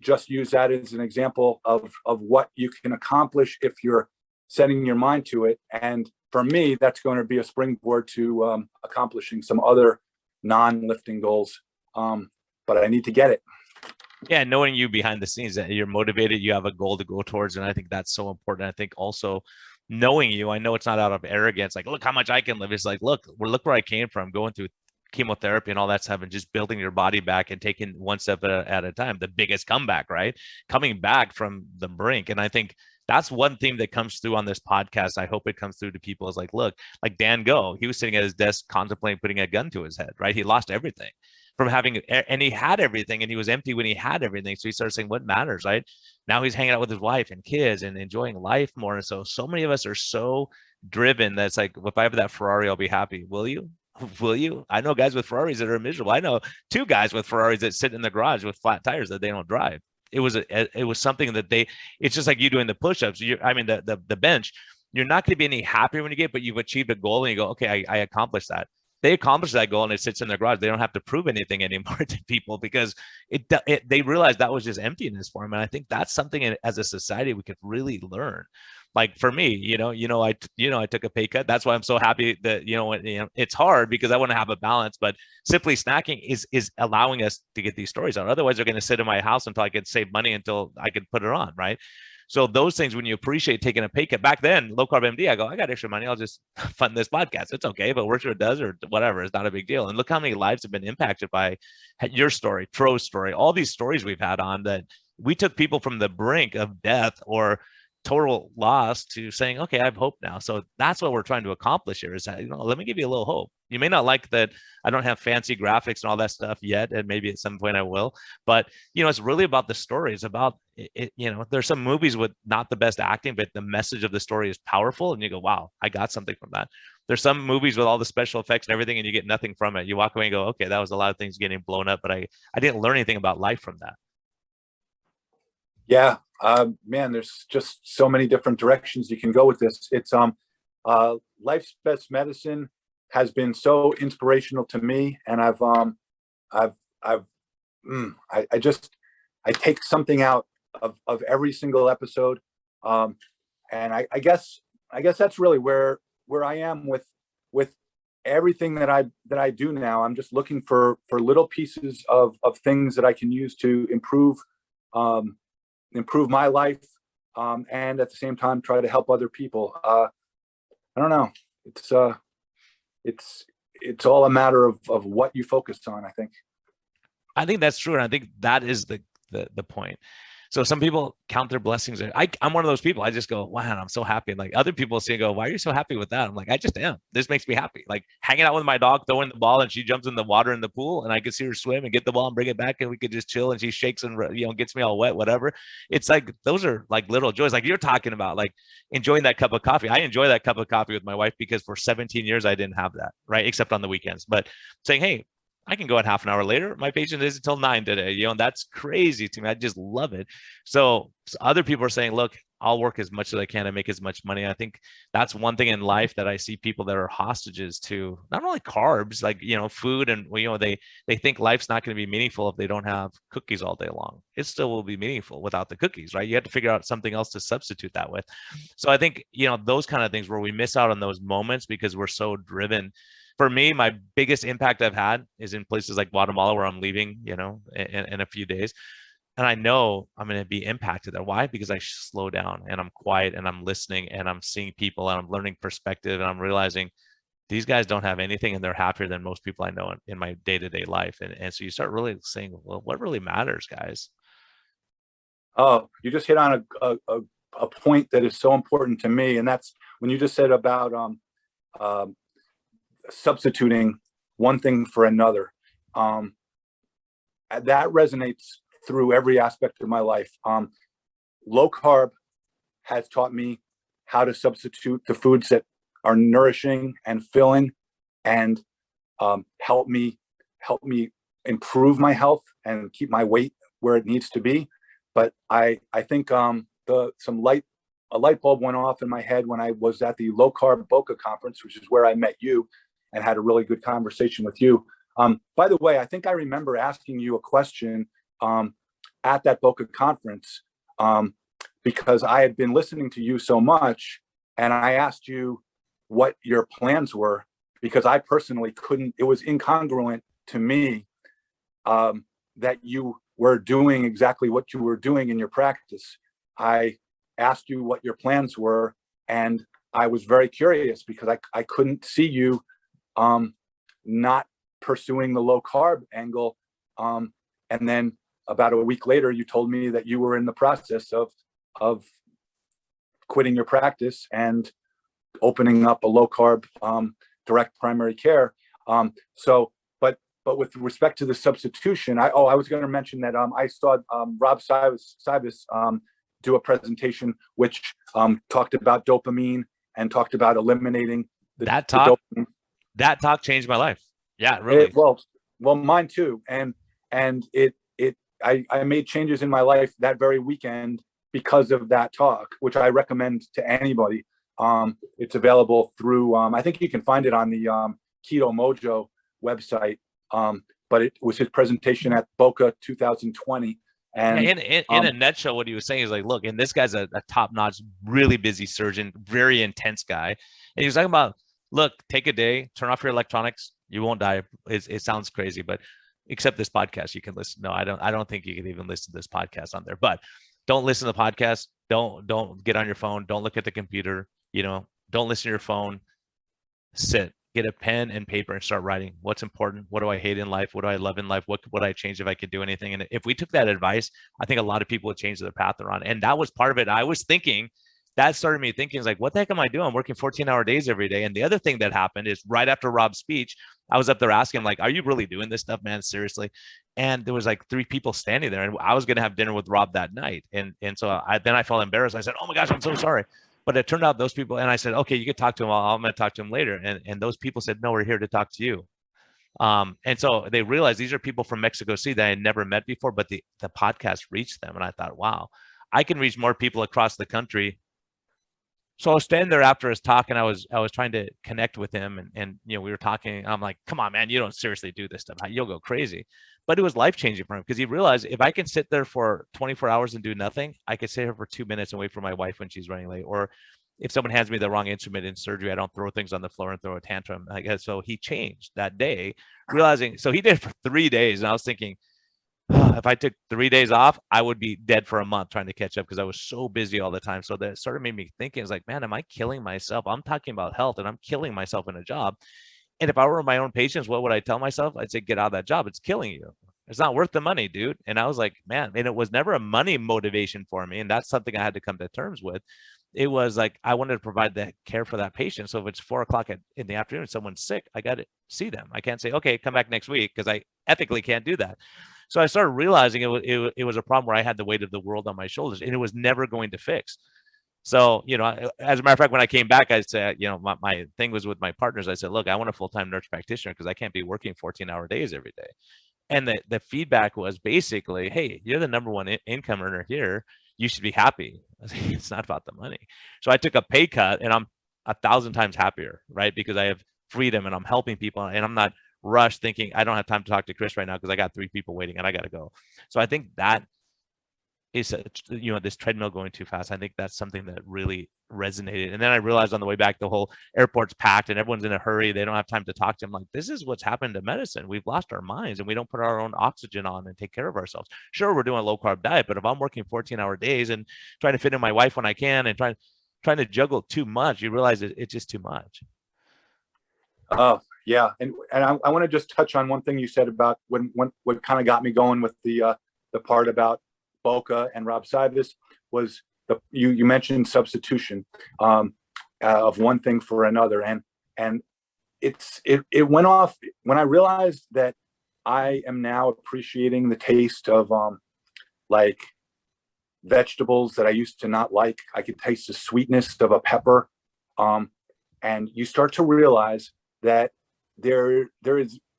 just use that as an example of what you can accomplish if you're setting your mind to it. And for me, that's going to be a springboard to accomplishing some other non-lifting goals. But I need to get it. Yeah, knowing you behind the scenes, that you're motivated, you have a goal to go towards, and I think that's so important. I think also knowing you, I know it's not out of arrogance, like look how much I can live. It's like look where I came from, going through chemotherapy and all that stuff, and just building your body back and taking one step at a time. The biggest comeback, right? Coming back from the brink, and I think that's one theme that comes through on this podcast. I hope it comes through to people. Is like, look, like Dan Go, he was sitting at his desk contemplating putting a gun to his head, right? He lost everything from having, and he had everything, and he was empty when he had everything. So he started saying, what matters, right? Now he's hanging out with his wife and kids and enjoying life more. And so many of us are so driven that's like, if I have that Ferrari, I'll be happy. Will you? Will you? I know guys with Ferraris that are miserable. I know two guys with Ferraris that sit in the garage with flat tires that they don't drive. It was something that it's just like you doing the push-ups. The bench. You're not going to be any happier when you get, but you've achieved a goal and you go, okay, I accomplished that. They accomplished that goal and it sits in their garage. They don't have to prove anything anymore to people because they realize that was just emptiness for them. And I think that's something as a society we could really learn. Like for me, I took a pay cut. That's why I'm so happy that, it's hard because I want to have a balance, but simply snacking is allowing us to get these stories out. Otherwise they're going to sit in my house until I can save money until I can put it on. Right. So those things, when you appreciate taking a pay cut, back then, low carb MD, I go, I got extra money. I'll just fund this podcast. It's okay. But work sure it does or whatever. It's not a big deal. And look how many lives have been impacted by your story, Tro's story, all these stories we've had on that. We took people from the brink of death or total loss to saying, okay, I have hope now. So that's what we're trying to accomplish here is that, let me give you a little hope. You may not like that I don't have fancy graphics and all that stuff yet, and maybe at some point I will, but it's really about the story. It's about it. There's some movies with not the best acting, but the message of the story is powerful and you go, wow, I got something from that. There's some movies with all the special effects and everything and you get nothing from it. You walk away and go, okay, that was a lot of things getting blown up, but I didn't learn anything about life from that. Yeah, man, there's just so many different directions you can go with this. It's Life's Best Medicine has been so inspirational to me, and I take something out of every single episode, and I guess that's really where I am with everything that I do now. I'm just looking for little pieces of things that I can use to improve my life, and at the same time try to help other people. I don't know. It's all a matter of what you focus on, I think. I think that's true. And I think that is the point. So some people count their blessings. I'm one of those people. I just go, wow, I'm so happy. Like other people see and go, why are you so happy with that? I'm like, I just am. This makes me happy. Like hanging out with my dog, throwing the ball, and she jumps in the water in the pool, and I can see her swim and get the ball and bring it back, and we could just chill, and she shakes and gets me all wet, whatever. It's like those are like little joys. Like you're talking about, like enjoying that cup of coffee. I enjoy that cup of coffee with my wife because for 17 years I didn't have that, right? Except on the weekends. But saying, hey, I can go in half an hour later. My patient is until 9 today, and that's crazy to me. I just love it. So other people are saying, look, I'll work as much as I can and make as much money. I think that's one thing in life that I see people that are hostages to not only carbs, like, food, and, they think life's not going to be meaningful if they don't have cookies all day long. It still will be meaningful without the cookies, right? You have to figure out something else to substitute that with. So I think, those kind of things where we miss out on those moments because we're so driven. For me, my biggest impact I've had is in places like Guatemala, where I'm leaving, in a few days. And I know I'm going to be impacted there. Why? Because I slow down and I'm quiet and I'm listening and I'm seeing people and I'm learning perspective and I'm realizing these guys don't have anything and they're happier than most people I know in my day-to-day life. And so you start really saying, well, what really matters, guys? Oh, you just hit on a point that is so important to me. And that's when you just said about um, substituting one thing for another, that resonates through every aspect of my life. Low carb has taught me how to substitute the foods that are nourishing and filling, and help me improve my health and keep my weight where it needs to be. But I think a light bulb went off in my head when I was at the low carb Boca conference, which is where I met you and had a really good conversation with you. By the way, I think I remember asking you a question at that Boca conference, because I had been listening to you so much, and I asked you what your plans were, because I personally couldn't, it was incongruent to me that you were doing exactly what you were doing in your practice. I asked you what your plans were, and I was very curious because I couldn't see you not pursuing the low carb angle. And then about a week later, you told me that you were in the process of quitting your practice and opening up a low carb direct primary care. But with respect to the substitution, I was going to mention that I saw Rob Sybis do a presentation which talked about dopamine and talked about eliminating that talk. That talk changed my life. Yeah, really. Well, mine too. And I made changes in my life that very weekend because of that talk, which I recommend to anybody. It's available through, I think you can find it on the Keto Mojo website. But it was his presentation at Boca 2020. And in a nutshell, what he was saying is like, look, and this guy's a top-notch, really busy surgeon, very intense guy. And he was talking about, look, take a day, turn off your electronics. You won't die. It sounds crazy, but except this podcast, you can listen. No, I don't think you can even listen to this podcast on there, but don't listen to the podcast. Don't get on your phone. Don't look at the computer. Don't listen to your phone. Sit, get a pen and paper and start writing. What's important? What do I hate in life? What do I love in life? What would I change if I could do anything? And if we took that advice, I think a lot of people would change their path they're on. And that was part of it. I was thinking, that started me thinking, is like, what the heck am I doing? I'm working 14-hour days every day. And the other thing that happened is right after Rob's speech, I was up there asking him, like, are you really doing this stuff, man? Seriously? And there was like 3 people standing there, and I was going to have dinner with Rob that night. And so I felt embarrassed. I said, oh my gosh, I'm so sorry. But it turned out those people, and I said, okay, you can talk to him. I'm going to talk to him later. And those people said, no, we're here to talk to you. And so they realized these are people from Mexico City that I had never met before, but the podcast reached them. And I thought, wow, I can reach more people across the country. So I was standing there after his talk, and I was trying to connect with him, and we were talking. I'm like, come on, man, you don't seriously do this stuff. You'll go crazy. But it was life-changing for him, because he realized if I can sit there for 24 hours and do nothing, I could sit here for 2 minutes and wait for my wife when she's running late. Or if someone hands me the wrong instrument in surgery, I don't throw things on the floor and throw a tantrum. I guess so. He changed that day, realizing. So he did it for 3 days, and I was thinking, if I took 3 days off, I would be dead for a month trying to catch up, because I was so busy all the time. So that sort of made me thinking, it's like, man, am I killing myself? I'm talking about health, and I'm killing myself in a job. And if I were my own patients, what would I tell myself? I'd say, get out of that job. It's killing you. It's not worth the money, dude. And I was like, man, and it was never a money motivation for me. And that's something I had to come to terms with. It was like, I wanted to provide that care for that patient. So if it's 4 o'clock in the afternoon, someone's sick, I got to see them. I can't say, okay, come back next week, because I ethically can't do that. So I started realizing it was a problem where I had the weight of the world on my shoulders, and it was never going to fix. So, as a matter of fact, when I came back, I said, my thing was with my partners. I said, look, I want a full-time nurse practitioner, because I can't be working 14-hour days every day. And the feedback was basically, hey, you're the number one income earner here. You should be happy. It's not about the money. So I took a pay cut, and I'm 1,000 times happier, right? Because I have freedom, and I'm helping people, and I'm not rushed thinking I don't have time to talk to Chris right now because I got 3 people waiting and I got to go. So I think that is, this treadmill going too fast. I think that's something that really resonated. And then I realized on the way back, the whole airport's packed and everyone's in a hurry. They don't have time to talk to him. Like, this is what's happened to medicine. We've lost our minds, and we don't put our own oxygen on and take care of ourselves. Sure, we're doing a low carb diet, but if I'm working 14-hour days and trying to fit in my wife when I can, and trying to juggle too much, you realize it's just too much. Yeah. And I want to just touch on one thing you said about what kind of got me going with the part about Boca and Rob Sybis was you mentioned substitution. of one thing for another. And it went off when I realized that I am now appreciating the taste of like vegetables that I used to not like. I could taste the sweetness of a pepper. And you start to realize that there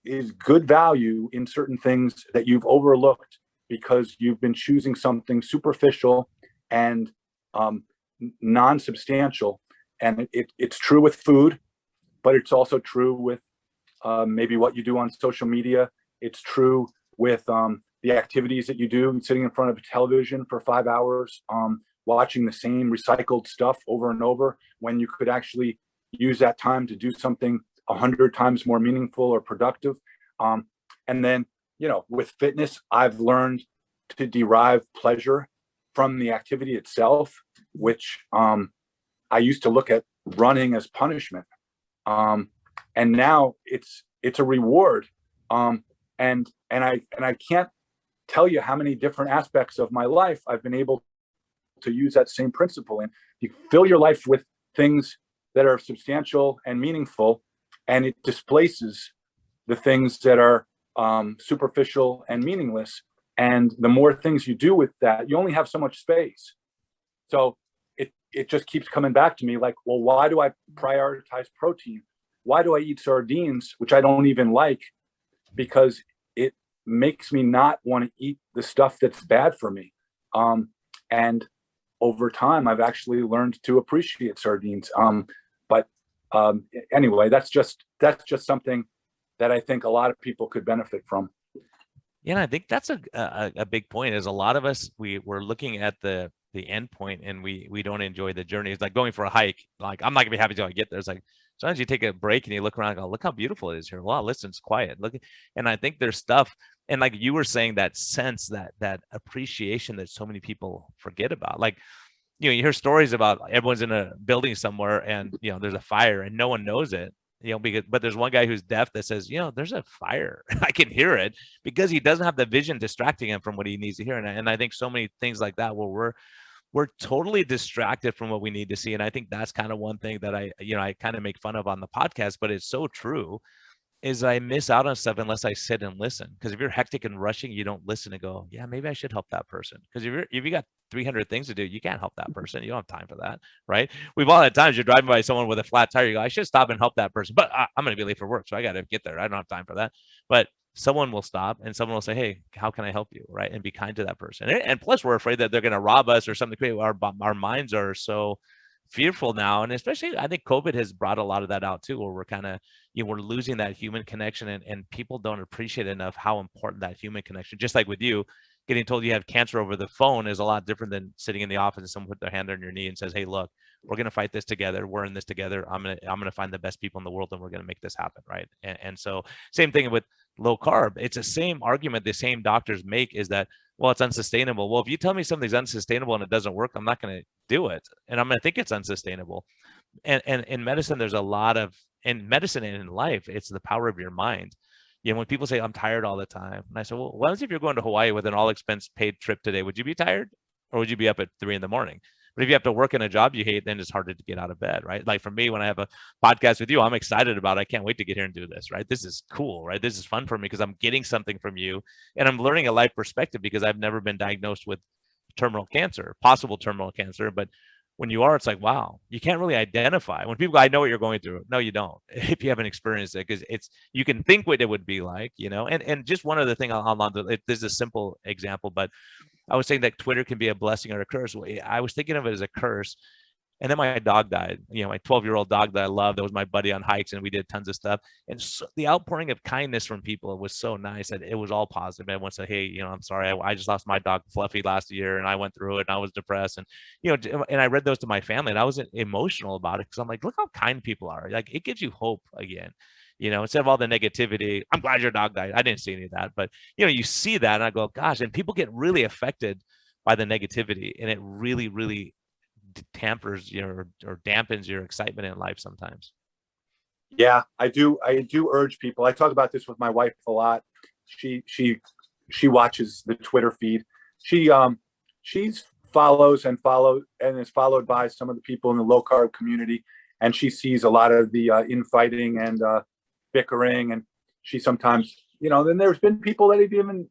is good value in certain things that you've overlooked because you've been choosing something superficial and non-substantial. And it's true with food, but it's also true with maybe what you do on social media. It's true with the activities that you do, sitting in front of a television for 5 hours, watching the same recycled stuff over and over, when you could actually use that time to do something 100 times more meaningful or productive. And then, with fitness, I've learned to derive pleasure from the activity itself, which I used to look at running as punishment. And now it's a reward. And I can't tell you how many different aspects of my life I've been able to use that same principle. And you fill your life with things that are substantial and meaningful, and it displaces the things that are superficial and meaningless. And the more things you do with that, you only have so much space. So it just keeps coming back to me like, well, why do I prioritize protein? Why do I eat sardines, which I don't even like? Because it makes me not want to eat the stuff that's bad for me. And over time, I've actually learned to appreciate sardines. But anyway, that's just something that I think a lot of people could benefit from. Yeah, and I think that's a big point. Is a lot of us we're looking at the end point, and we don't enjoy the journey. It's like going for a hike. Like, I'm not gonna be happy till I get there. It's like sometimes you take a break and you look around and go, look how beautiful it is here. Wow, listen, it's quiet. Look, and I think there's stuff, and like you were saying, that sense, that appreciation that so many people forget about. Like, you hear stories about everyone's in a building somewhere and there's a fire and no one knows it, but there's one guy who's deaf that says, there's a fire. I can hear it, because he doesn't have the vision distracting him from what he needs to hear. And I think so many things like that where we're totally distracted from what we need to see. And I think that's kind of one thing that I kind of make fun of on the podcast, but it's so true, is I miss out on stuff unless I sit and listen. Because if you're hectic and rushing, you don't listen and go, yeah, maybe I should help that person. Because if you got 300 things to do, you can't help that person. You don't have time for that, right? We've all had times you're driving by someone with a flat tire. You go, I should stop and help that person, but I'm going to be late for work, so I got to get there. I don't have time for that. But someone will stop and someone will say, hey, how can I help you, right? And be kind to that person. And plus, we're afraid that they're going to rob us or something. Our minds are so fearful now, and especially I think COVID has brought a lot of that out too, where we're kind of we're losing that human connection, and people don't appreciate enough how important that human connection. Just like with you, getting told you have cancer over the phone is a lot different than sitting in the office and someone put their hand on your knee and says, hey, look, we're going to fight this together. We're in this together. I'm gonna find the best people in the world, and we're going to make this happen, right? And so same thing with low carb. It's the same argument the same doctors make, is that, well, it's unsustainable. Well, if you tell me something's unsustainable and it doesn't work, I'm not going to do it, and I'm going to think it's unsustainable. And in medicine, there's a lot of, in medicine and in life, it's the power of your mind. When people say I'm tired all the time, and I say, well, what if you're going to Hawaii with an all expense paid trip today? Would you be tired, or would you be up at 3 a.m? But if you have to work in a job you hate, then it's harder to get out of bed, right? Like for me, when I have a podcast with you, I'm excited about it. I can't wait to get here and do this, right? This is cool, right? This is fun for me because I'm getting something from you, and I'm learning a life perspective, because I've never been diagnosed with terminal cancer, possible terminal cancer. But when you are, it's like, wow, you can't really identify. When people go, I know what you're going through. No, you don't, if you haven't experienced it, because you can think what it would be like, and just one other thing there's a simple example, but I was saying that Twitter can be a blessing or a curse. I was thinking of it as a curse. And then my dog died, my 12-year-old dog that I loved, that was my buddy on hikes, and we did tons of stuff. And so the outpouring of kindness from people was so nice that it was all positive. Everyone said, hey, I'm sorry, I just lost my dog Fluffy last year, and I went through it, and I was depressed. And, and I read those to my family, and I was emotional about it, because I'm like, look how kind people are. Like, it gives you hope again. Instead of all the negativity. I'm glad your dog died. I didn't see any of that, but you see that, and I go, gosh, and people get really affected by the negativity, and it really, really tampers or dampens your excitement in life sometimes. Yeah, I do urge people. I talk about this with my wife a lot. She watches the Twitter feed. She's follows and is followed by some of the people in the low carb community. and she sees a lot of the infighting and bickering, and she sometimes, then there's been people that have even,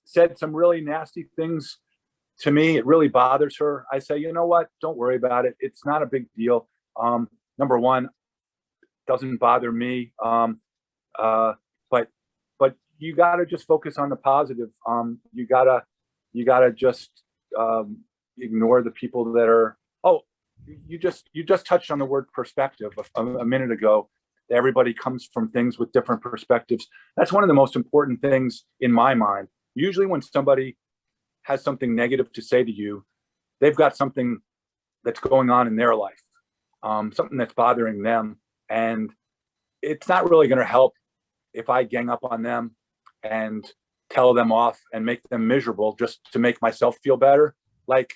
said some really nasty things to me. It really bothers her. I say, you know what? Don't worry about it. It's not a big deal. Number one, doesn't bother me. But you got to just focus on the positive. You gotta just ignore the people that are. Oh, you just touched on the word perspective a minute ago. Everybody comes from things with different perspectives. That's one of the most important things in my mind. Usually when somebody has something negative to say to you, they've got something that's going on in their life, something that's bothering them. And it's not really going to help if I gang up on them and tell them off and make them miserable just to make myself feel better. Like,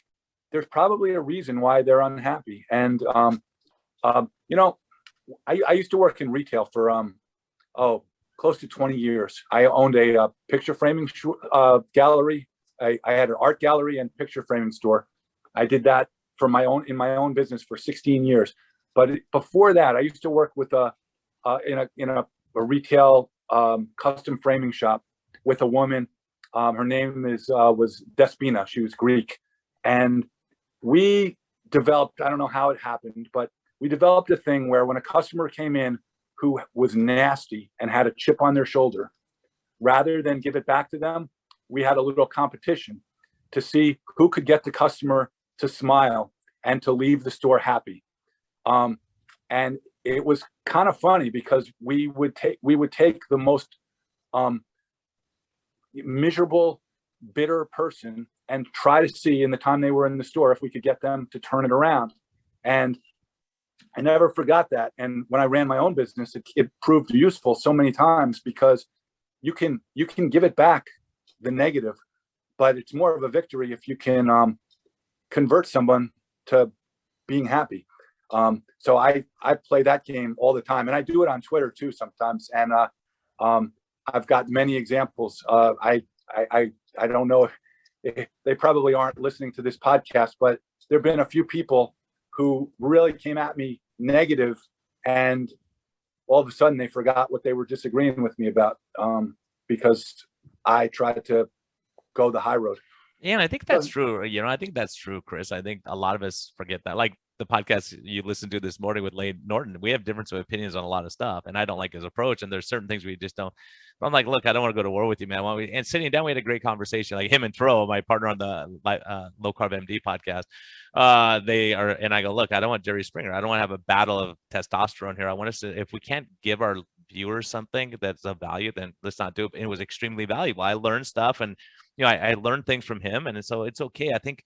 there's probably a reason why they're unhappy. And, I used to work in retail for, close to 20 years. I owned a picture framing gallery. I had an art gallery and picture framing store. I did that in my own business for 16 years. But before that, I used to work with in a retail custom framing shop with a woman. Her name was Despina. She was Greek, and we developed. I don't know how it happened, but we developed a thing where when a customer came in who was nasty and had a chip on their shoulder, rather than give it back to them, we had a little competition to see who could get the customer to smile and to leave the store happy. And it was kind of funny because we would take the most miserable, bitter person and try to see in the time they were in the store if we could get them to turn it around. And I never forgot that. And when I ran my own business, it proved useful so many times because you can give it back, the negative, but it's more of a victory if you can convert someone to being happy. So I play that game all the time, and I do it on Twitter too sometimes. And I've got many examples. I don't know if they probably aren't listening to this podcast, but there've been a few people who really came at me negative, and all of a sudden they forgot what they were disagreeing with me about, because I tried to go the high road. Yeah, and I think that's true. I think that's true, Chris. I think a lot of us forget that. Like the podcast you listened to this morning with Lane Norton, we have difference of opinions on a lot of stuff, and I don't like his approach. And there's certain things we just don't. But I'm like, look, I don't want to go to war with you, man. And sitting down, we had a great conversation. Like him and Tro, my partner on the Low Carb MD podcast, they are, and I go, look, I don't want Jerry Springer. I don't want to have a battle of testosterone here. I want us to, if we can't give our viewers something that's of value, then let's not do it. And it was extremely valuable. I learned stuff, and I learned things from him, and so it's okay. I think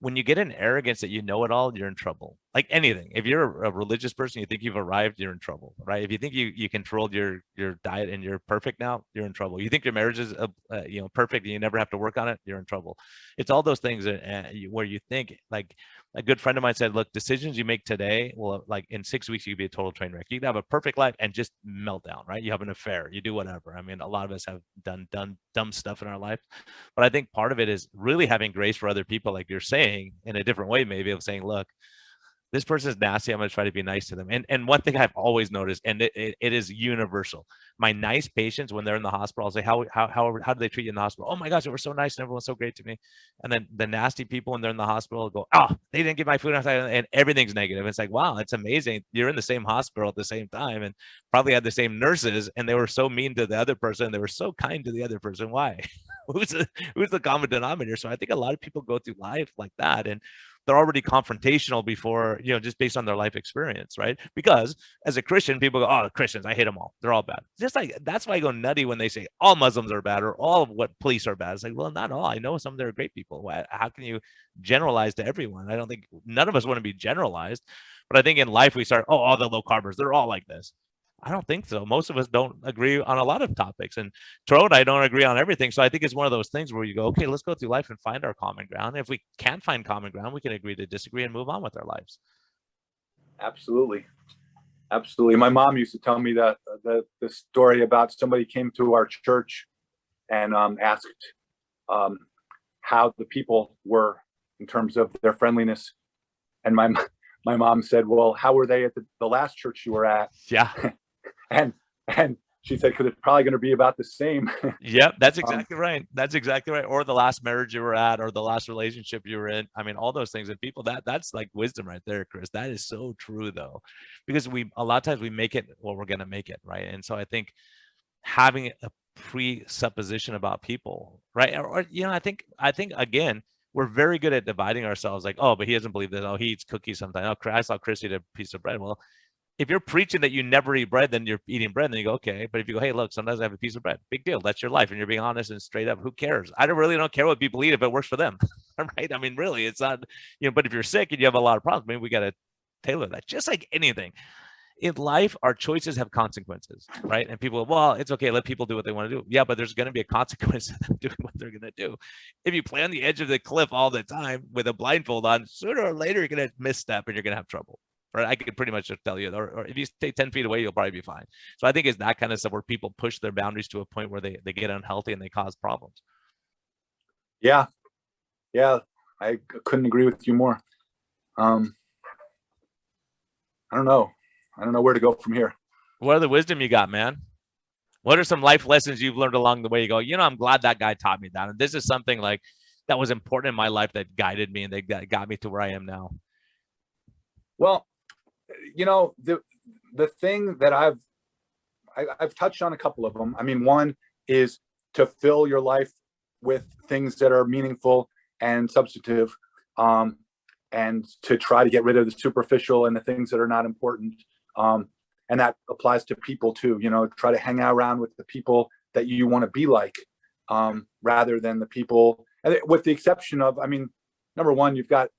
when you get an arrogance that you know it all, you're in trouble. Like anything, if you're a religious person, you think you've arrived, you're in trouble, right? If you think you controlled your diet and you're perfect now, you're in trouble. You think your marriage is perfect and you never have to work on it, you're in trouble. It's all those things where you think, like a good friend of mine said, look, decisions you make today, well, like in 6 weeks, you could be a total train wreck. You can have a perfect life and just melt down, right? You have an affair, you do whatever. I mean, a lot of us have done dumb stuff in our life, but I think part of it is really having grace for other people, like you're saying, in a different way, maybe, of saying, look, this person is nasty. I'm going to try to be nice to them. And one thing I've always noticed, and it is universal. My nice patients, when they're in the hospital, I'll say, how do they treat you in the hospital? Oh my gosh, they were so nice and everyone's so great to me. And then the nasty people, when they're in the hospital, go, oh, they didn't get my food, and everything's negative. It's like, wow, it's amazing. You're in the same hospital at the same time and probably had the same nurses, and they were so mean to the other person. They were so kind to the other person. Why? who's the common denominator? So I think a lot of people go through life like that, and they're already confrontational before, just based on their life experience, right? Because as a Christian, people go, oh, Christians, I hate them all. They're all bad. Just like, that's why I go nutty when they say all Muslims are bad or all of what police are bad. It's like, well, not all. I know some that are great people. How can you generalize to everyone? I don't think, none of us want to be generalized, but I think in life we start, oh, all the low carbers, they're all like this. I don't think so. Most of us don't agree on a lot of topics, and Tro and I don't agree on everything. So I think it's one of those things where you go, okay, let's go through life and find our common ground. If we can't find common ground, we can agree to disagree and move on with our lives. Absolutely. Absolutely. My mom used to tell me that the story about somebody came to our church and asked how the people were in terms of their friendliness. And my my mom said, well, how were they at the last church you were at? Yeah. and she said, because it's probably going to be about the same. Yep, that's exactly right. That's exactly right. Or the last marriage you were at, or the last relationship you were in. I mean, all those things. And people, that's like wisdom right there, Chris. That is so true, though, because a lot of times we make it what we're going to make it, right? And so I think having a presupposition about people, right? Or I think again, we're very good at dividing ourselves. Like, oh, but he doesn't believe this. Oh, he eats cookies sometimes. Oh, I saw Chris eat a piece of bread. Well, if you're preaching that you never eat bread, then you're eating bread. Then you go, okay. But if you go, hey, look, sometimes I have a piece of bread. Big deal. That's your life. And you're being honest and straight up. Who cares? I don't care what people eat if it works for them. Right? I mean, really, it's not, but if you're sick and you have a lot of problems, maybe we got to tailor that. Just like anything. In life, our choices have consequences, right? And people, well, it's okay. Let people do what they want to do. Yeah, but there's going to be a consequence to them doing what they're going to do. If you play on the edge of the cliff all the time with a blindfold on, sooner or later, you're going to misstep and you're going to have trouble. Right? I could pretty much just tell you, or if you stay 10 feet away, you'll probably be fine. So I think it's that kind of stuff where people push their boundaries to a point where they get unhealthy and they cause problems. Yeah. I couldn't agree with you more. I don't know where to go from here. What are the wisdom you got, man? What are some life lessons you've learned along the way? You go, I'm glad that guy taught me that. And this is something like that was important in my life that guided me and that got me to where I am now. Well, the thing that I've touched on a couple of them. I mean, one is to fill your life with things that are meaningful and substantive, and to try to get rid of the superficial and the things that are not important. And that applies to people too. Try to hang out around with the people that you want to be like, rather than the people. With the exception of, I mean, number one, you've got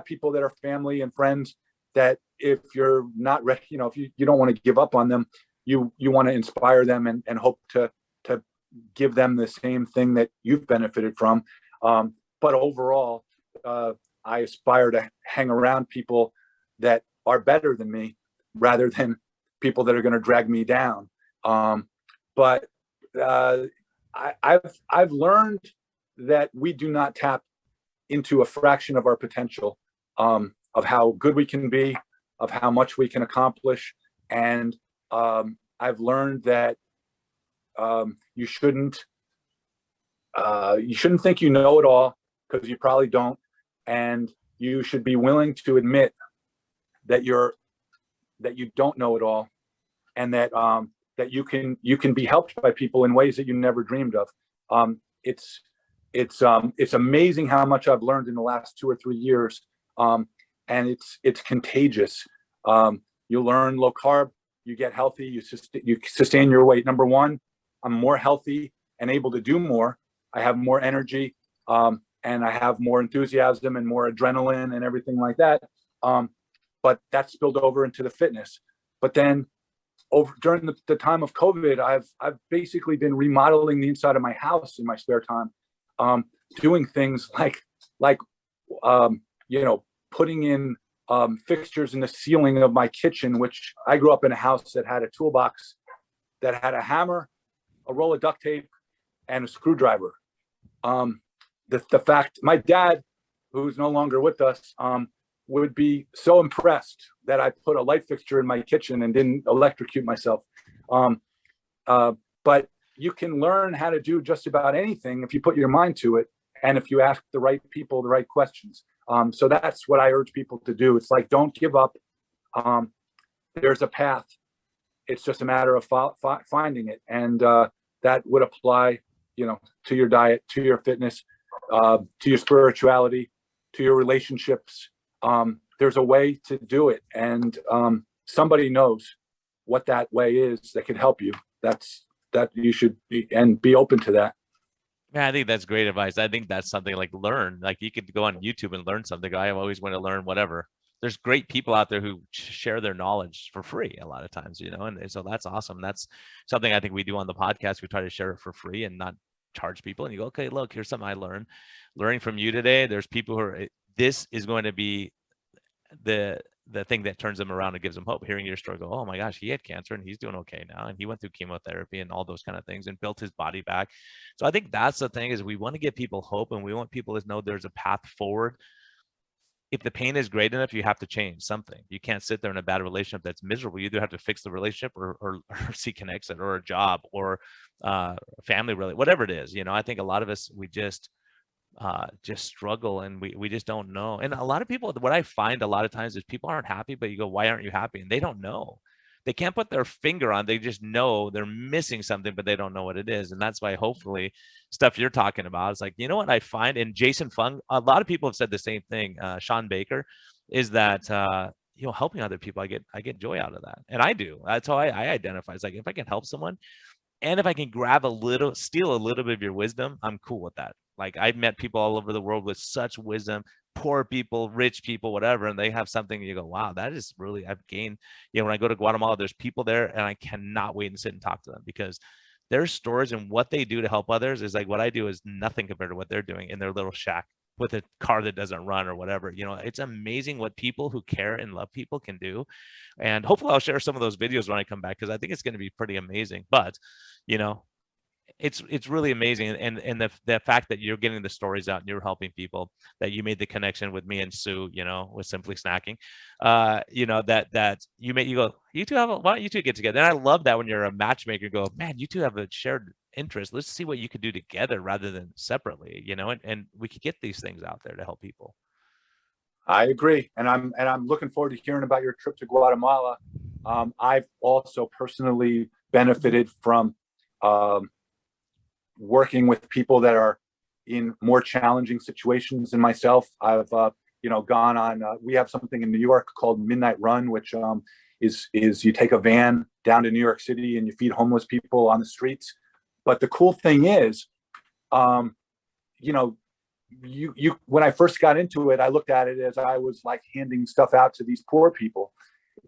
people that are family and friends that if you're not ready, if you don't want to give up on them, you want to inspire them and hope to give them the same thing that you've benefited from. But overall, I aspire to hang around people that are better than me rather than people that are going to drag me down. But I've learned that we do not tap into a fraction of our potential, of how good we can be, of how much we can accomplish. And I've learned that you shouldn't think you know it all, because you probably don't. And you should be willing to admit that you don't know it all, and that you can be helped by people in ways that you never dreamed of. It's amazing how much I've learned in the last 2 or 3 years. And it's contagious. You learn low carb, you get healthy, you sustain your weight. Number one, I'm more healthy and able to do more. I have more energy, and I have more enthusiasm and more adrenaline and everything like that. But that spilled over into the fitness. But then during the time of COVID, I've basically been remodeling the inside of my house in my spare time, doing things like putting in fixtures in the ceiling of my kitchen, which I grew up in a house that had a toolbox that had a hammer, a roll of duct tape, and a screwdriver. The fact my dad, who's no longer with us, would be so impressed that I put a light fixture in my kitchen and didn't electrocute myself. But you can learn how to do just about anything if you put your mind to it, and if you ask the right people the right questions. So that's what I urge people to do. It's like, don't give up. There's a path. It's just a matter of finding it. And that would apply, to your diet, to your fitness, to your spirituality, to your relationships. There's a way to do it. And somebody knows what that way is that can help you. That you should be open to that. Man, I think that's great advice. I think that's something like learn. Like you could go on YouTube and learn something. I always want to learn whatever. There's great people out there who share their knowledge for free a lot of times, and so that's awesome. That's something I think we do on the podcast. We try to share it for free and not charge people. And you go, okay, look, here's something I learned. Learning from you today. There's people this is going to be the thing that turns them around and gives them hope. Hearing your story, go, oh my gosh, he had cancer and he's doing okay now, and he went through chemotherapy and all those kind of things and built his body back. So I think that's the thing, is we want to give people hope, and we want people to know there's a path forward. if the pain is great enough, you have to change something. You can't sit there in a bad relationship that's miserable. You either have to fix the relationship or seek an exit or a job or family, really, whatever it is. I think a lot of us, we just struggle, and we just don't know. And a lot of people, what I find a lot of times is people aren't happy, but you go, why aren't you happy? And they don't know. They can't put their finger on. They just know they're missing something, but they don't know what it is. And that's why hopefully stuff you're talking about is like, what I find, and Jason Fung, a lot of people have said the same thing. Sean Baker, is that helping other people, I get joy out of that, and I do. That's how I identify. It's like, if I can help someone, and if I can steal a little bit of your wisdom, I'm cool with that. Like, I've met people all over the world with such wisdom, poor people, rich people, whatever, and they have something, and you go, wow, that is really, I've gained. When I go to Guatemala, there's people there, and I cannot wait and sit and talk to them, because their stories and what they do to help others is like, what I do is nothing compared to what they're doing in their little shack with a car that doesn't run or whatever. It's amazing what people who care and love people can do. And hopefully I'll share some of those videos when I come back, because I think it's going to be pretty amazing. But it's really amazing. And the fact that you're getting the stories out and you're helping people, that you made the connection with me and Sue, with Simply Snacking, that you go, why don't you two get together? And I love that when you're a matchmaker, go, man, you two have a shared interest. Let's see what you could do together rather than separately, and we could get these things out there to help people. I agree. And I'm looking forward to hearing about your trip to Guatemala. I've also personally benefited from working with people that are in more challenging situations than myself. I've gone on. We have something in New York called Midnight Run, which is you take a van down to New York City and you feed homeless people on the streets. But the cool thing is, you when I first got into it, I looked at it as I was like handing stuff out to these poor people,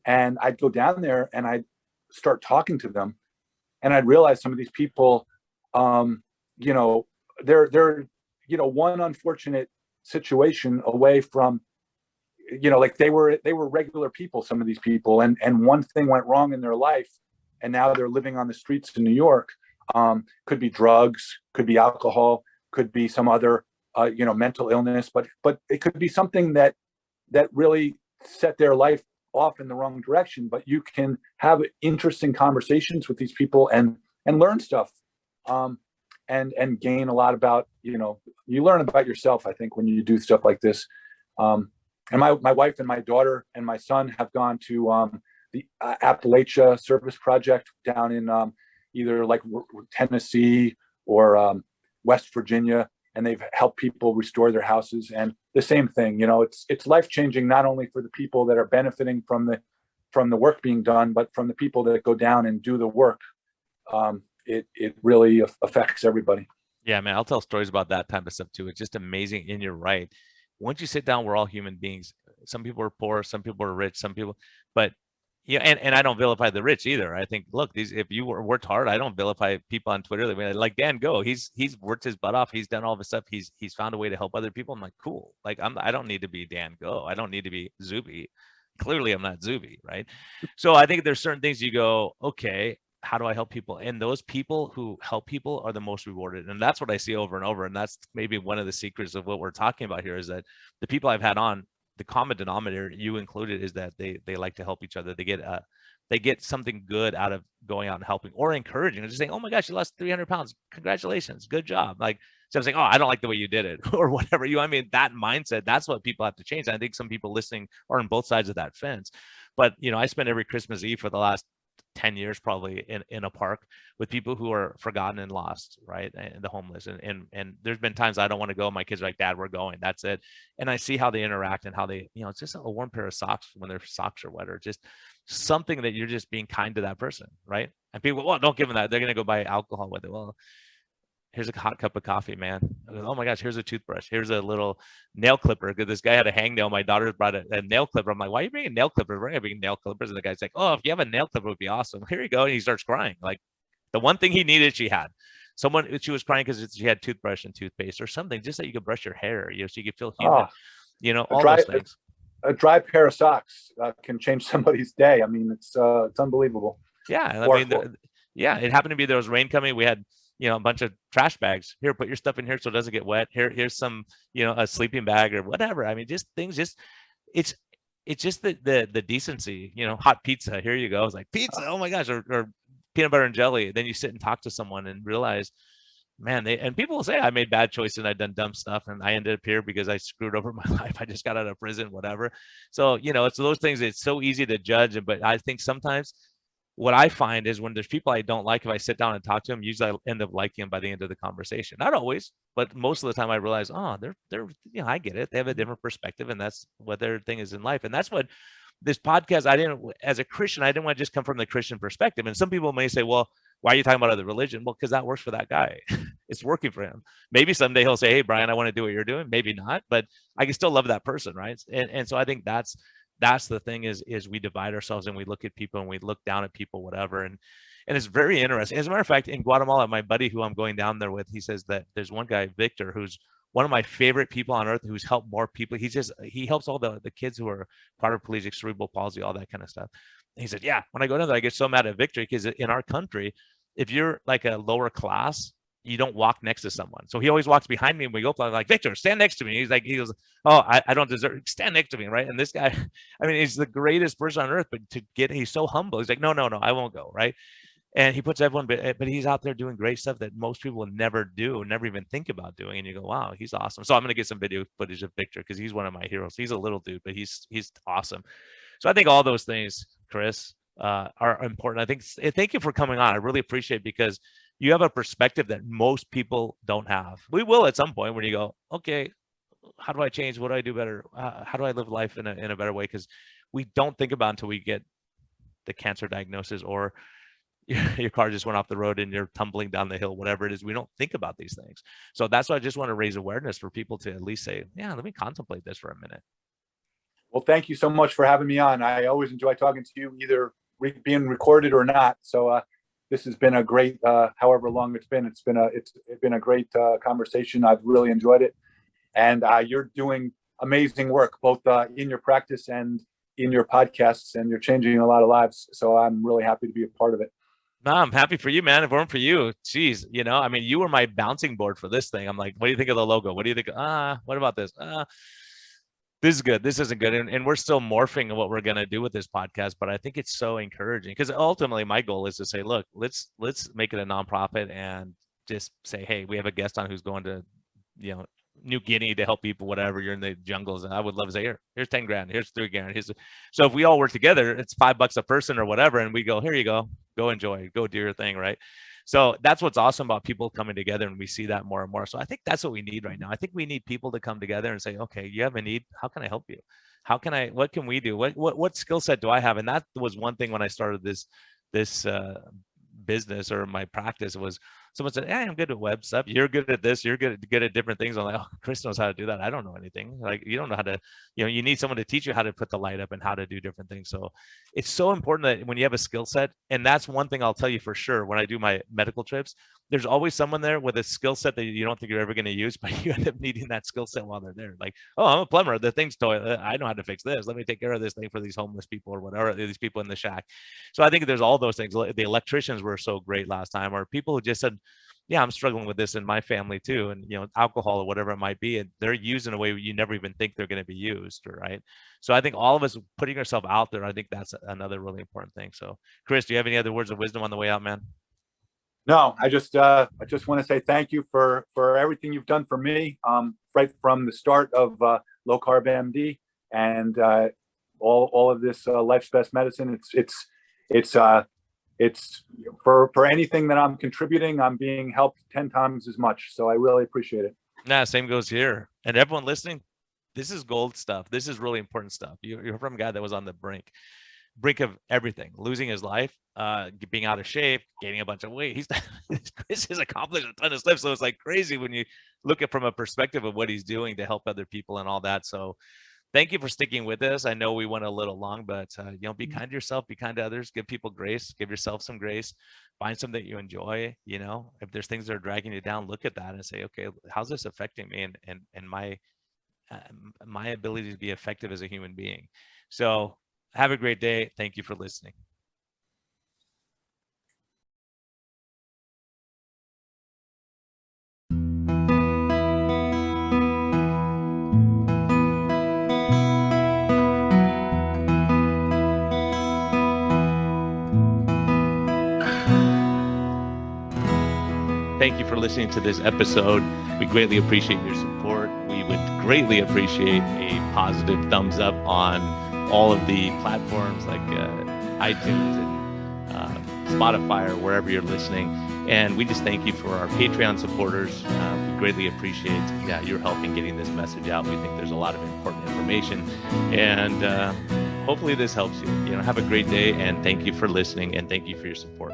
and I'd go down there and I'd start talking to them, and I'd realize some of these people, they're one unfortunate situation away from, like they were regular people, some of these people, and one thing went wrong in their life, and now they're living on the streets in New York. Could be drugs, could be alcohol, could be some other mental illness, but it could be something that really set their life off in the wrong direction. But you can have interesting conversations with these people and learn stuff, and gain a lot about, you learn about yourself, I think, when you do stuff like this. And my wife and my daughter and my son have gone to the Appalachia Service Project down in either like Tennessee or West Virginia, and they've helped people restore their houses. And the same thing, it's life-changing, not only for the people that are benefiting from the work being done, but from the people that go down and do the work. It really affects everybody. Yeah, man, I'll tell stories about that type of stuff too. It's just amazing. And you're right. Once you sit down, we're all human beings. Some people are poor, some people are rich, but and I don't vilify the rich either. I think, look, if you worked hard, I don't vilify people on Twitter. Like Dan Go, he's worked his butt off. He's done all this stuff. He's found a way to help other people. I'm like, cool. Like I don't need to be Dan Go. I don't need to be Zuby. Clearly, I'm not Zuby, right? So I think there's certain things you go, okay, how do I help people? And those people who help people are the most rewarded. And that's what I see over and over. And that's maybe one of the secrets of what we're talking about here, is that the people I've had on, the common denominator, you included, is that they like to help each other. They get something good out of going out and helping, or encouraging, or just saying, oh my gosh, you lost 300 pounds. Congratulations. Good job. Like, so I'm saying, oh, I don't like the way you did it or whatever. That mindset, that's what people have to change. And I think some people listening are on both sides of that fence. But, I spent every Christmas Eve for the last 10 years probably in a park with people who are forgotten and lost, right? And the homeless. And there's been times I don't want to go. My kids are like, Dad, we're going. That's it. And I see how they interact and how they, it's just a warm pair of socks when their socks are wet, or just something that you're just being kind to that person, right? And people, well, don't give them that. They're going to go buy alcohol with it. Well, here's a hot cup of coffee, man. Oh my gosh, here's a toothbrush. Here's a little nail clipper. Because this guy had a hangnail. My daughter brought a nail clipper. I'm like, why are you bringing nail clippers? We're going to bring nail clippers. And the guy's like, oh, if you have a nail clipper, it would be awesome. Here you go. And he starts crying. Like, the one thing he needed, she had. She was crying because she had toothbrush and toothpaste or something, just that you could brush your hair, so you could feel human, all those things. A dry pair of socks can change somebody's day. I mean, it's unbelievable. Yeah. I mean, it happened to be, there was rain coming. We had you know, a bunch of trash bags. Here, put your stuff in here so it doesn't get wet. Here's some, you know, a sleeping bag or whatever. I mean, just things, just it's just the decency, you know, hot pizza. Here you go. It's like pizza. Oh my gosh, or peanut butter and jelly. Then you sit and talk to someone and realize, man, and people will say I made bad choices and I've done dumb stuff and I ended up here because I screwed over my life. I just got out of prison, whatever. So, you know, it's those things. It's so easy to judge, but I think sometimes what I find is when there's people I don't like, if I sit down and talk to them, usually I end up liking them by the end of the conversation. Not always, but most of the time I realize, oh, they're, you know, I get it. They have a different perspective and that's what their thing is in life. And that's what this podcast, as a Christian, I didn't want to just come from the Christian perspective. And some people may say, well, why are you talking about other religion? Well, because that works for that guy. It's working for him. Maybe someday he'll say, hey, Brian, I want to do what you're doing. Maybe not, but I can still love that person. Right. And so I think that's the thing is we divide ourselves and we look at people and we look down at people, whatever. And it's very interesting. As a matter of fact, in Guatemala, my buddy who I'm going down there with, he says that there's one guy, Victor, who's one of my favorite people on earth, who's helped more people. He helps all the kids who are quadriplegic, cerebral palsy, all that kind of stuff. And he said, yeah, when I go down there, I get so mad at Victor because in our country, if you're like a lower class, you don't walk next to someone. So he always walks behind me and we go, I'm like, Victor, stand next to me. He goes, oh, I don't deserve, stand next to me. Right. And this guy, I mean, he's the greatest person on earth, but he's so humble. He's like, no, I won't go. Right. And he puts everyone, but he's out there doing great stuff that most people would never do, never even think about doing. And you go, wow, he's awesome. So I'm going to get some video footage of Victor because he's one of my heroes. He's a little dude, but he's awesome. So I think all those things, Chris, are important. I think, thank you for coming on. I really appreciate it because you have a perspective that most people don't have. We will at some point when you go, okay, how do I change? What do I do better? How do I live life in a better way? Because we don't think about it until we get the cancer diagnosis or your car just went off the road and you're tumbling down the hill, whatever it is. We don't think about these things. So that's why I just want to raise awareness for people to at least say, yeah, let me contemplate this for a minute. Well, thank you so much for having me on. I always enjoy talking to you, either being recorded or not. So this has been a great, however long it's been a great conversation. I've really enjoyed it. And you're doing amazing work, both in your practice and in your podcasts, and you're changing a lot of lives. So I'm really happy to be a part of it. No, I'm happy for you, man. If it weren't for you, geez, you know, I mean, you were my bouncing board for this thing. I'm like, what do you think of the logo? What do you think? What about this? This is good. This isn't good. And we're still morphing what we're going to do with this podcast, but I think it's so encouraging because ultimately my goal is to say, look, let's make it a nonprofit and just say, hey, we have a guest on who's going to, you know, New Guinea to help people, whatever, you're in the jungles. And I would love to say, here's 10 grand, here's 3 grand. So if we all work together, it's $5 a person or whatever. And we go, here you go enjoy, go do your thing. Right. So that's what's awesome about people coming together. And we see that more and more. So I think that's what we need right now. I think we need people to come together and say, okay, you have a need. How can I help you? What can we do? What skill set do I have? And that was one thing when I started this business or my practice was someone said, hey, I'm good at web stuff. You're good at this. You're good at different things. I'm like, oh, Chris knows how to do that. I don't know anything. Like, you don't know how to, you know, you need someone to teach you how to put the light up and how to do different things. So it's so important that when you have a skill set, and that's one thing I'll tell you for sure, when I do my medical trips, there's always someone there with a skill set that you don't think you're ever going to use, but you end up needing that skill set while they're there. Like, oh, I'm a plumber. The thing's toilet. I know how to fix this. Let me take care of this thing for these homeless people or whatever, these people in the shack. So I think there's all those things. The electricians were so great last time, or people who just said, yeah, I'm struggling with this in my family too. And, you know, alcohol or whatever it might be, and they're used in a way you never even think they're going to be used. Right. So I think all of us putting ourselves out there, I think that's another really important thing. So Chris, do you have any other words of wisdom on the way out, man? No, I just want to say thank you for everything you've done for me, right from the start of Low Carb MD and all of this Life's Best Medicine. It's for anything that I'm contributing, I'm being helped 10 times as much. So I really appreciate it. Nah, same goes here. And everyone listening, this is gold stuff. This is really important stuff. You're from a guy that was on the brink of everything, losing his life, being out of shape, gaining a bunch of weight. Chris has accomplished a ton of stuff. So it's like crazy when you look at from a perspective of what he's doing to help other people and all that. So thank you for sticking with us. I know we went a little long, but you know, be kind to yourself, be kind to others, give people grace, give yourself some grace, find something that you enjoy. You know, if there's things that are dragging you down, look at that and say, okay, how's this affecting me and my ability to be effective as a human being? So have a great day. Thank you for listening. thank you for listening to this episode. We greatly appreciate your support. We would greatly appreciate a positive thumbs up on all of the platforms like iTunes and Spotify or wherever you're listening. And we just thank you for our Patreon supporters. We greatly appreciate your help in getting this message out. We think there's a lot of important information, and hopefully this helps you. Have a great day, and thank you for listening, and thank you for your support.